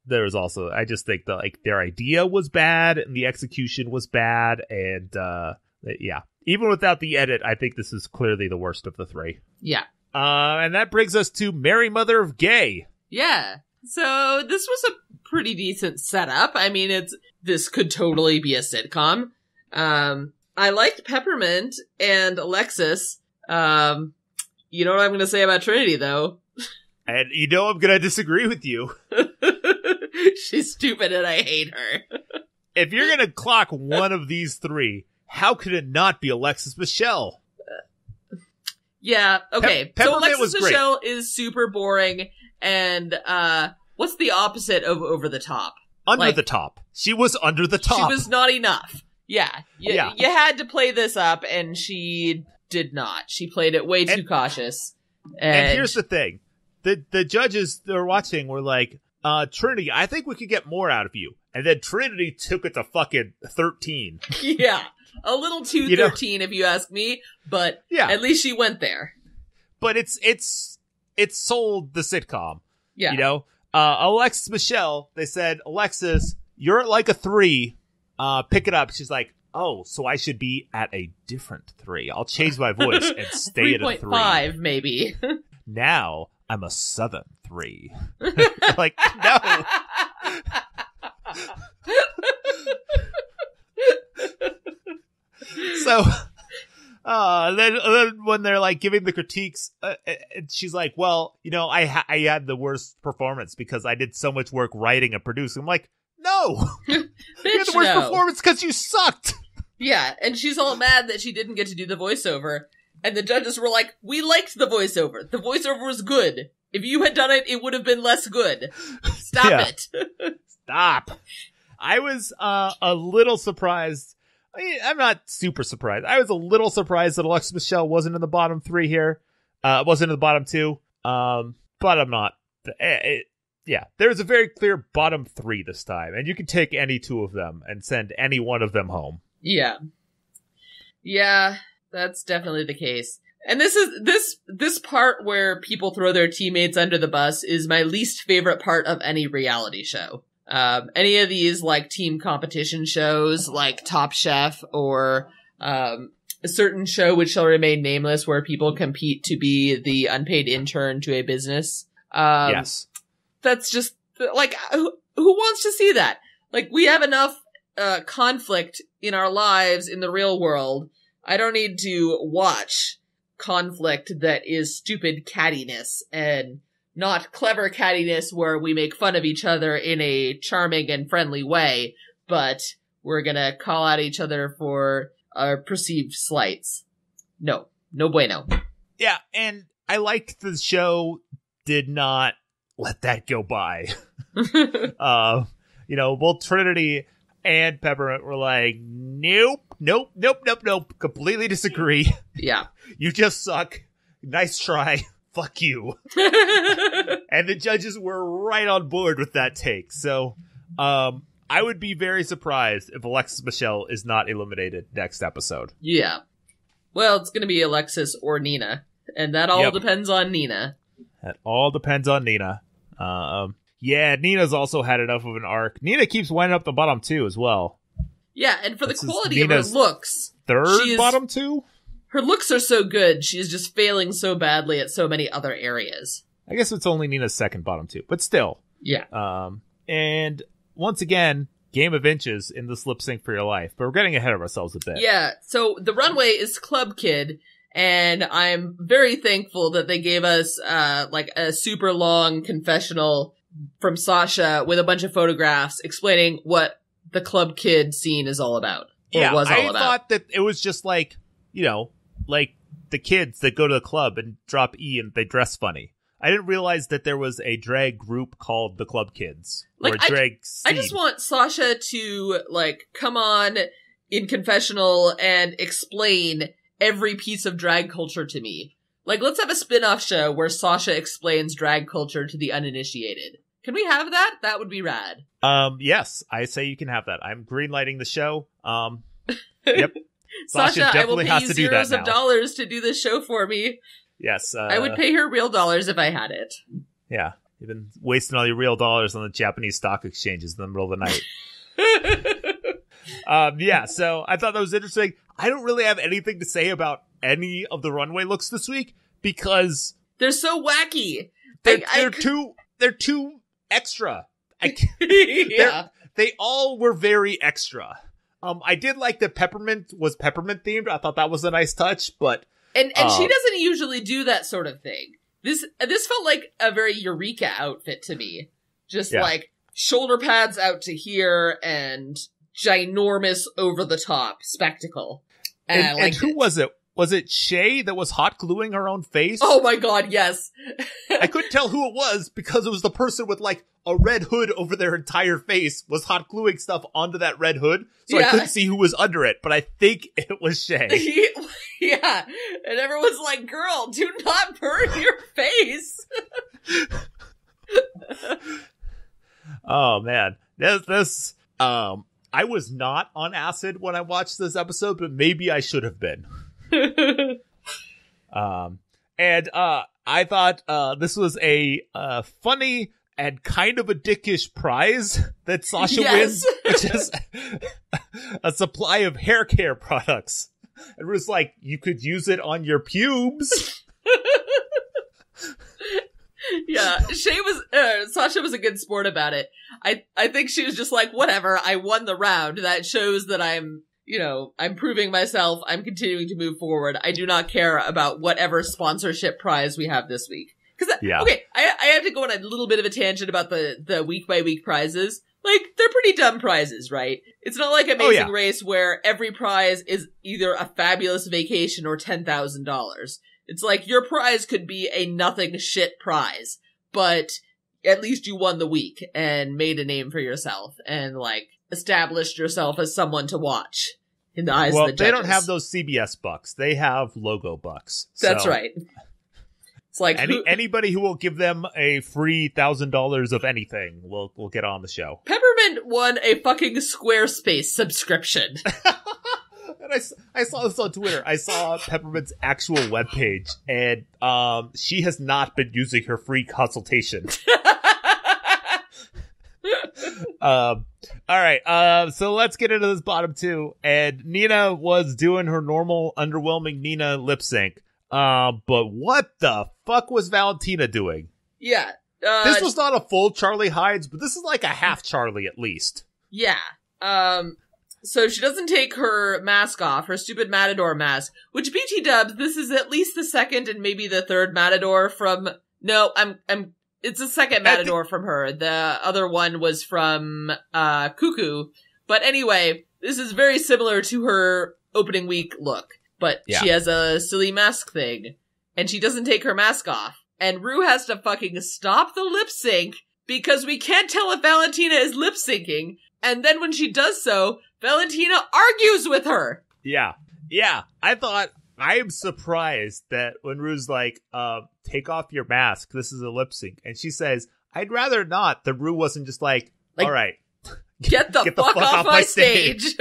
there was also, I just think that like their idea was bad and the execution was bad, and yeah, even without the edit, I think this is clearly the worst of the three. Yeah. And that brings us to Mary Mother of Gay. Yeah. So this was a pretty decent setup. I mean, this could totally be a sitcom. I liked Peppermint and Alexis. You know what I'm going to say about Trinity, though? And you know I'm going to disagree with you. She's stupid and I hate her. If you're going to clock one of these three, how could it not be Alexis Michelle? Yeah, okay. So Alexis was Michelle is super boring, and what's the opposite of over the top? Under the top. She was under the top. She was not enough. Yeah. You had to play this up, and she did not. She played it way too cautious. And here's the thing. The judges that were watching were like, Trinity, I think we could get more out of you. And then Trinity took it to fucking 13. Yeah. A little too 13 if you ask me, but at least she went there. But it's sold the sitcom. Yeah. Alexis Michelle, they said, Alexis, you're at like a 3. Pick it up. She's like, oh, so I should be at a different 3. I'll change my voice and stay at a 3. 3.5 maybe. Now I'm a Southern 3. Like, no. So, then when they're like giving the critiques, she's like, "Well, I had the worst performance because I did so much work writing and producing." I'm like, "No, you had the worst performance because you sucked." Yeah, and she's all mad that she didn't get to do the voiceover, and the judges were like, "We liked the voiceover. The voiceover was good. If you had done it, it would have been less good. Stop it." Stop. I was a little surprised. I'm not super surprised. I was a little surprised that Alexis Michelle wasn't in the bottom 3 here. Wasn't in the bottom 2. But I'm not. There's a very clear bottom 3 this time. And you can take any 2 of them and send any one of them home. Yeah. Yeah, that's definitely the case. And this part where people throw their teammates under the bus is my least favorite part of any reality show. Any of these like team competition shows like Top Chef or a certain show which shall remain nameless where people compete to be the unpaid intern to a business. Yes. That's just like, who wants to see that? Like, we have enough conflict in our lives in the real world. I don't need to watch conflict that is stupid cattiness and not clever cattiness where we make fun of each other in a charming and friendly way, but we're gonna call out each other for our perceived slights. No bueno. Yeah, and I liked the show did not let that go by. Both Trinity and Peppermint were like, nope. Completely disagree. Yeah. You just suck. Nice try. Fuck you. And the judges were right on board with that take. So, I would be very surprised if Alexis Michelle is not eliminated next episode. Yeah. Well, it's going to be Alexis or Nina. And that all depends on Nina. That all depends on Nina. Nina's also had enough of an arc. Nina keeps winding up the bottom 2 as well. Yeah, and for the quality of her looks. Third bottom 2? Her looks are so good, she's just failing so badly at so many other areas. I guess it's only Nina's second bottom 2, but still. Yeah. And once again, game of inches in this lip sync for your life, but we're getting ahead of ourselves a bit. Yeah, so the runway is Club Kid, and I'm very thankful that they gave us, like a super long confessional from Sasha with a bunch of photographs explaining what the Club Kid scene is all about. I thought that it was just like, like the kids that go to the club and drop E and they dress funny. I didn't realize that there was a drag group called the Club Kids. Like, or a drag scene. I just want Sasha to, like, come on in confessional and explain every piece of drag culture to me. Like, let's have a spin-off show where Sasha explains drag culture to the uninitiated. Can we have that? That would be rad. Yes, I say you can have that. I'm greenlighting the show. Yep. Sasha I will pay you zeros of dollars to do this show for me. Yes. I would pay her real dollars if I had it. Yeah. You've been wasting all your real dollars on the Japanese stock exchanges in the middle of the night. So I thought that was interesting. I don't really have anything to say about any of the runway looks this week because they're so wacky. They're too extra. Yeah. They all were very extra. I did like that Peppermint was Peppermint themed. I thought that was a nice touch, but and she doesn't usually do that sort of thing. This felt like a very Eureka outfit to me. Just like shoulder pads out to here and ginormous over the top spectacle. And who was it? Was it Shay that was hot gluing her own face? Oh my god, yes. I couldn't tell who it was because it was the person with like a red hood over their entire face was hot gluing stuff onto that red hood. So I couldn't see who was under it, but I think it was Shay. Yeah. And everyone's like, girl, do not burn your face. Oh man. I was not on acid when I watched this episode, but maybe I should have been. I thought this was a funny and kind of a dickish prize that Sasha wins, which is a supply of hair care products. It was like, you could use it on your pubes. Yeah, Sasha was a good sport about it. I think she was just like, whatever, I won the round. That shows that I'm, I'm proving myself. I'm continuing to move forward. I do not care about whatever sponsorship prize we have this week. Okay, I have to go on a little bit of a tangent about the week-by-week prizes. Like, they're pretty dumb prizes, right? It's not like Amazing Race where every prize is either a fabulous vacation or $10,000. It's like, your prize could be a nothing shit prize, but at least you won the week and made a name for yourself and, like, established yourself as someone to watch in the eyes of the judges. Well, they don't have those CBS bucks. They have logo bucks. That's right. It's like anybody who will give them a free $1,000 of anything will get on the show. Peppermint won a fucking Squarespace subscription. And I saw this on Twitter. I saw Peppermint's actual webpage, and she has not been using her free consultation. All right, so let's get into this bottom two. And Nina was doing her normal underwhelming Nina lip sync. But what the fuck was Valentina doing? Yeah. This was not a full Charlie Hides, but this is like a half Charlie at least. Yeah. So she doesn't take her mask off, her stupid Matador mask, which BT dubs, this is at least the second and maybe the third Matador from, it's the second Matador from her. The other one was from, Cuckoo. But anyway, this is very similar to her opening week look. But she has a silly mask thing, and she doesn't take her mask off. And Ru has to fucking stop the lip sync because we can't tell if Valentina is lip syncing. And then when she does so, Valentina argues with her. Yeah. I am surprised that when Ru's like, take off your mask, this is a lip sync. And she says, I'd rather not. The Ru wasn't just like, all right. Get the fuck off my stage.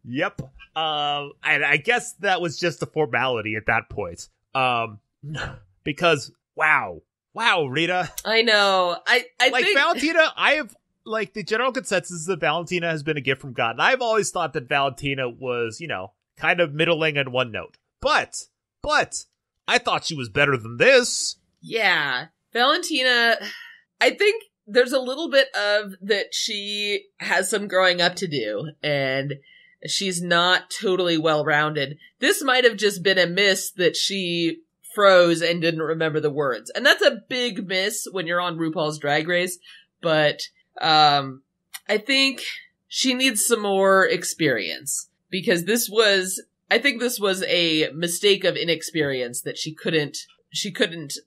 Yep. And I guess that was just a formality at that point. Because wow, Rita. I know. I think Valentina. I have the general consensus is that Valentina has been a gift from God, and I've always thought that Valentina was, kind of middling and one note. But I thought she was better than this. Yeah, Valentina. I think there's a little bit of that she has some growing up to do, and she's not totally well-rounded. This might have just been a miss that she froze and didn't remember the words. And that's a big miss when you're on RuPaul's Drag Race. But I think she needs some more experience. Because I think this was a mistake of inexperience that she couldn't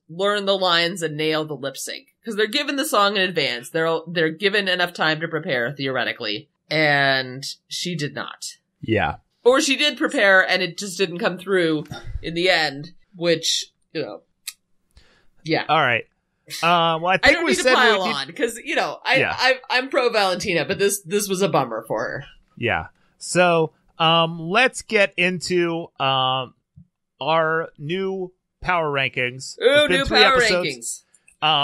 learn the lines and nail the lip sync. Because they're given the song in advance. They're given enough time to prepare, theoretically. And she did not. Yeah. Or she did prepare and it just didn't come through in the end, which, yeah. All right. Well, I think don't need to pile on because, I'm pro Valentina, but this was a bummer for her. Yeah. So, let's get into, our new power rankings. Ooh, new power rankings.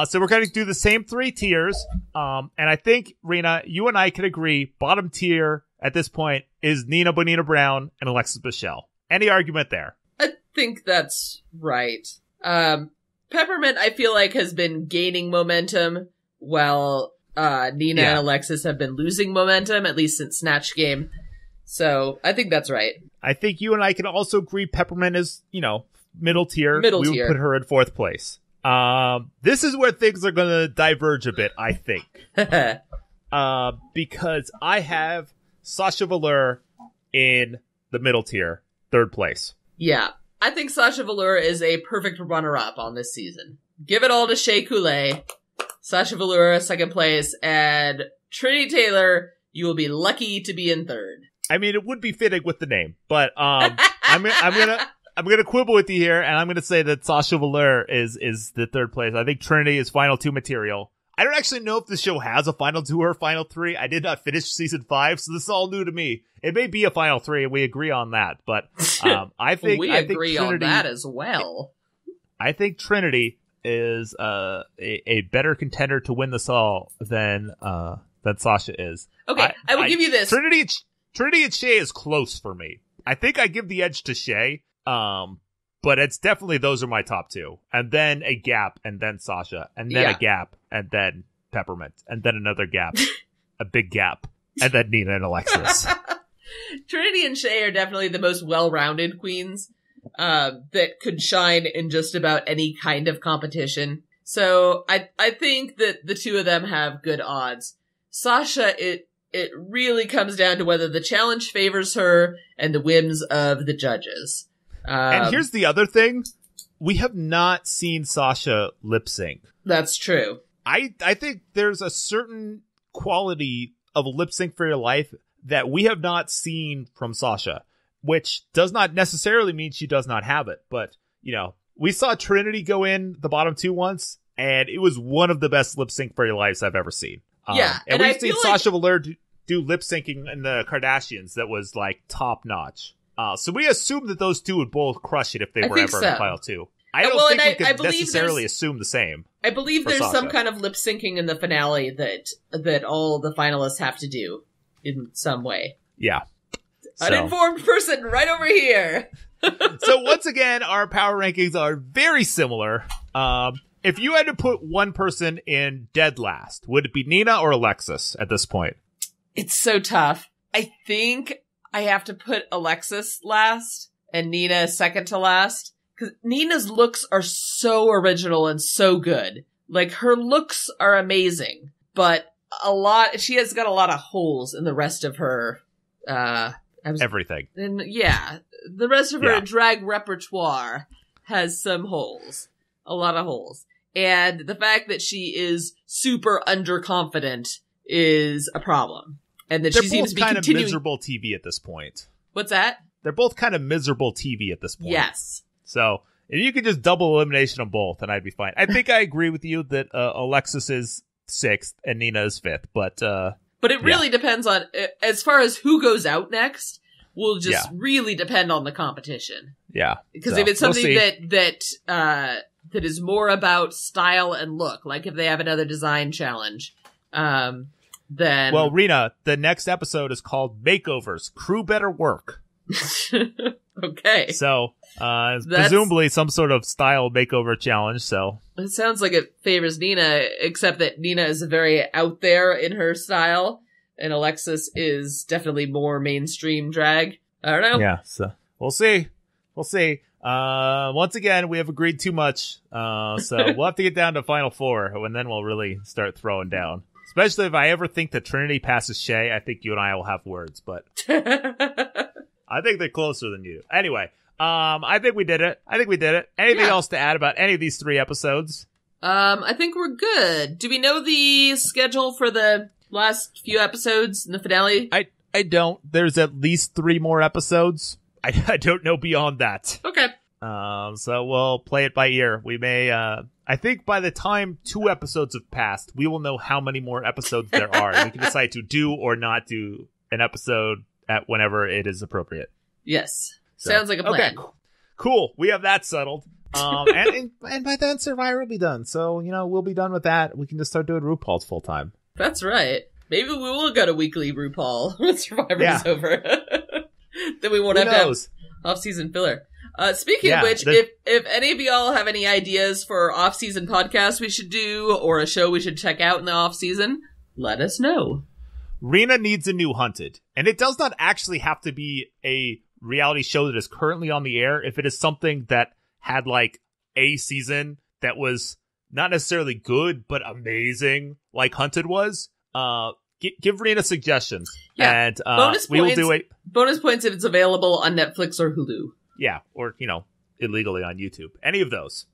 So we're going to do the same 3 tiers. And I think, Rena, you and I can agree bottom tier at this point is Nina Bonina Brown and Alexis Michelle. Any argument there? I think that's right. Peppermint, I feel like, has been gaining momentum while Nina and Alexis have been losing momentum, at least since Snatch Game. So I think that's right. I think you and I can also agree Peppermint is, middle tier. We would put her in 4th place. This is where things are going to diverge a bit, I think. Because I have Sasha Velour in the middle tier, 3rd place. Yeah. I think Sasha Velour is a perfect runner-up on this season. Give it all to Shea Coulee. Sasha Velour, 2nd place, and Trinity Taylor, you will be lucky to be in 3rd. I mean, it would be fitting with the name, but, I'm gonna quibble with you here, and I'm gonna say that Sasha Velour is the 3rd place. I think Trinity is final 2 material. I don't actually know if the show has a final 2 or a final 3. I did not finish season 5, so this is all new to me. It may be a final 3, and we agree on that. But I think we agree Trinity, on that as well. I think Trinity is a better contender to win this all than Sasha is. Okay, I will give you this. Trinity and Shea is close for me. I think I give the edge to Shea. But it's definitely, those are my top 2. And then a gap, and then Sasha, and then a gap, and then Peppermint, and then another gap, a big gap, and then Nina and Alexis. Trinity and Shay are definitely the most well-rounded queens that could shine in just about any kind of competition. So I think that the two of them have good odds. Sasha, it really comes down to whether the challenge favors her and the whims of the judges. And here's the other thing. We have not seen Sasha lip sync. That's true. I think there's a certain quality of lip sync for your life that we have not seen from Sasha, which does not necessarily mean she does not have it. But, you know, we saw Trinity go in the bottom two once, and it was one of the best lip sync for your lives I've ever seen. Yeah. And we've seen Sasha Velour do lip syncing in the Kardashians that was like top notch. So we assume that those two would both crush it if they were ever in Final 2. I don't think we could necessarily assume the same. I believe there's Sasha. some kind of lip syncing in the finale that all the finalists have to do in some way. Yeah. Uninformed person right over here. So once again, our power rankings are very similar. If you had to put one person in dead last, would it be Nina or Alexis at this point? It's so tough. I think I have to put Alexis last and Nina second to last. Because Nina's looks are so original and so good. Like, her looks are amazing. But she has got a lot of holes in the rest of her, everything. And yeah, the rest of her drag repertoire has some holes. A lot of holes. And the fact that she is super underconfident is a problem. And that she seems to be kind of miserable TV at this point. What's that? They're both kind of miserable TV at this point. Yes. So if you could just double elimination on both, then I'd be fine. I think I agree with you that Alexis is 6th and Nina is 5th, but it really depends on, as far as who goes out next, will just really depend on the competition. Yeah. Because if it's something that is more about style and look, like if they have another design challenge, then... Well, Rena, the next episode is called Makeovers. Crew Better Work. Okay. So, presumably some sort of style makeover challenge, so... It sounds like it favors Nina, except that Nina is very out there in her style, and Alexis is definitely more mainstream drag. I don't know. Yeah, so we'll see. We'll see. Once again, we have agreed too much, so we'll have to get down to Final 4, and then we'll really start throwing down. Especially if I ever think that Trinity passes Shay, I think you and I will have words, but... I think they're closer than you. Anyway, I think we did it. Anything else to add about any of these 3 episodes? I think we're good. Do we know the schedule for the last few episodes in the finale? I don't. There's at least 3 more episodes. I don't know beyond that. Okay. So we'll play it by ear. We may, I think by the time 2 episodes have passed, we will know how many more episodes there are. And we can decide to do or not do an episode at whenever it is appropriate. Yes. So, sounds like a plan. Okay. Cool. We have that settled. And by then Survivor will be done. So, you know, we'll be done with that. We can just start doing RuPaul's full time. That's right. Maybe we will go to weekly RuPaul when Survivor is over. Then we won't have off-season filler. Speaking of which, if any of y'all have any ideas for off-season podcasts we should do or a show we should check out in the off-season, let us know. Rena needs a new Hunted. And it does not actually have to be a reality show that is currently on the air. If it is something that had like a season that was not necessarily good, but amazing, like Hunted was, give Rena suggestions. Yeah. And we will do it. Bonus points if it's available on Netflix or Hulu. Yeah. Or, you know, illegally on YouTube. Any of those.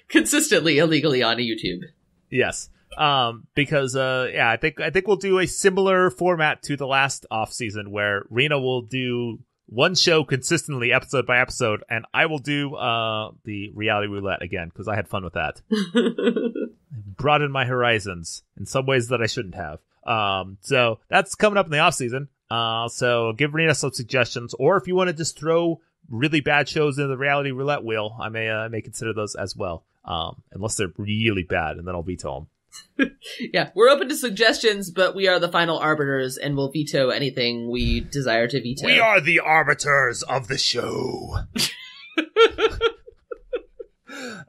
Consistently illegally on YouTube. Yes. Because I think we'll do a similar format to the last off season where Rena will do one show consistently episode by episode, and I will do the reality roulette again because I had fun with that. Broadened my horizons in some ways that I shouldn't have. So that's coming up in the off season. So give Rena some suggestions, or if you want to just throw really bad shows into the reality roulette wheel, I may consider those as well. Unless they're really bad, and then I'll veto them. Yeah, we're open to suggestions, but we are the final arbiters and will veto anything we desire to veto. We are the arbiters of the show.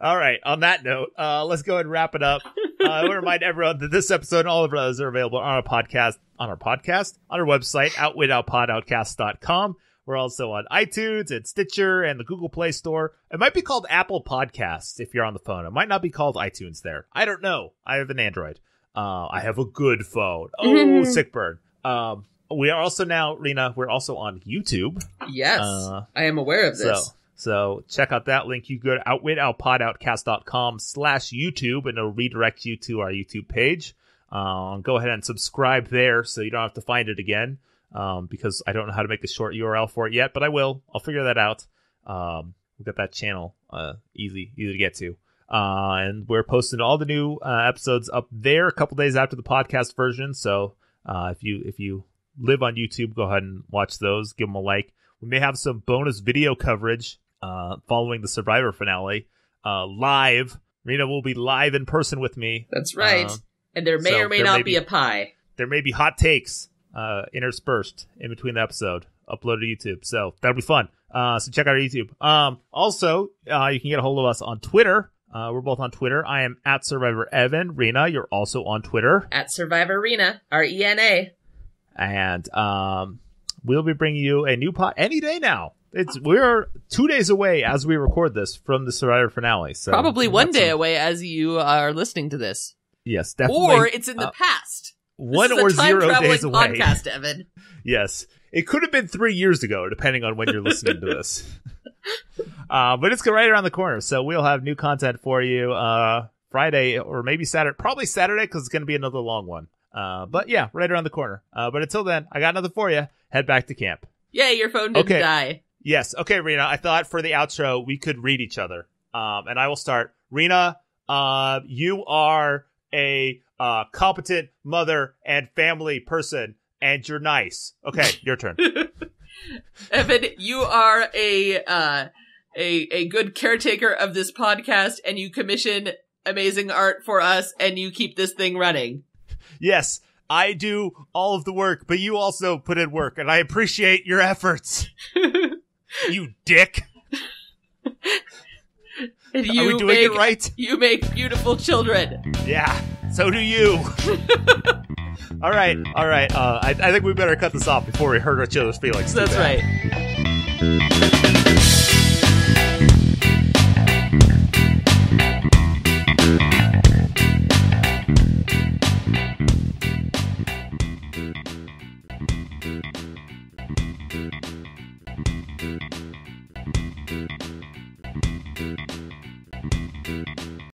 All right, on that note, let's go ahead and wrap it up. I want to remind everyone that this episode and all of our others are available on our website, outwitoutpodoutcast.com. We're also on iTunes and Stitcher and the Google Play Store. It might be called Apple Podcasts if you're on the phone. It might not be called iTunes there. I don't know. I have an Android. I have a good phone. Oh, sick burn. We are also now, Rena, we're also on YouTube. Yes, I am aware of this. So check out that link. You go to outwitoutpodoutcast.com/YouTube and it'll redirect you to our YouTube page. Go ahead and subscribe there so you don't have to find it again. Because I don't know how to make a short URL for it yet, but I will. I'll figure that out. We've got that channel easy to get to. And we're posting all the new episodes up there a couple days after the podcast version. So if you live on YouTube, go ahead and watch those. Give them a like. We may have some bonus video coverage following the Survivor finale live. Rena will be live in person with me. That's right. And there may or may not be a pie. There may be hot takes interspersed in between the episode uploaded to YouTube. So that'll be fun. So check out our YouTube. Also, you can get a hold of us on Twitter. We're both on Twitter. I am at Survivor Evan. Rena, you're also on Twitter. At Survivor Rena, RENA. And we'll be bringing you a new pod any day now. We're 2 days away as we record this from the Survivor finale. So probably one day away as you are listening to this. Yes, definitely. Or it's in the past. 1 or 0 days away. Podcast, Evan. Yes. It could have been 3 years ago, depending on when you're listening to this. But it's right around the corner, so we'll have new content for you Friday or maybe Saturday. Probably Saturday, because it's going to be another long one. But yeah, right around the corner. But until then, I got nothing for you. Head back to camp. Yeah, your phone didn't die. Yes. Okay, Rena, I thought for the outro, we could read each other. And I will start. Rena, you are a competent mother and family person, and you're nice. Okay, your turn. Evan, you are a good caretaker of this podcast, and you commission amazing art for us, and you keep this thing running. Yes, I do all of the work, but you also put in work, and I appreciate your efforts. You dick. And are we doing it right? You make beautiful children. Yeah, so do you. All right. I think we better cut this off before we hurt each other's feelings. That's right.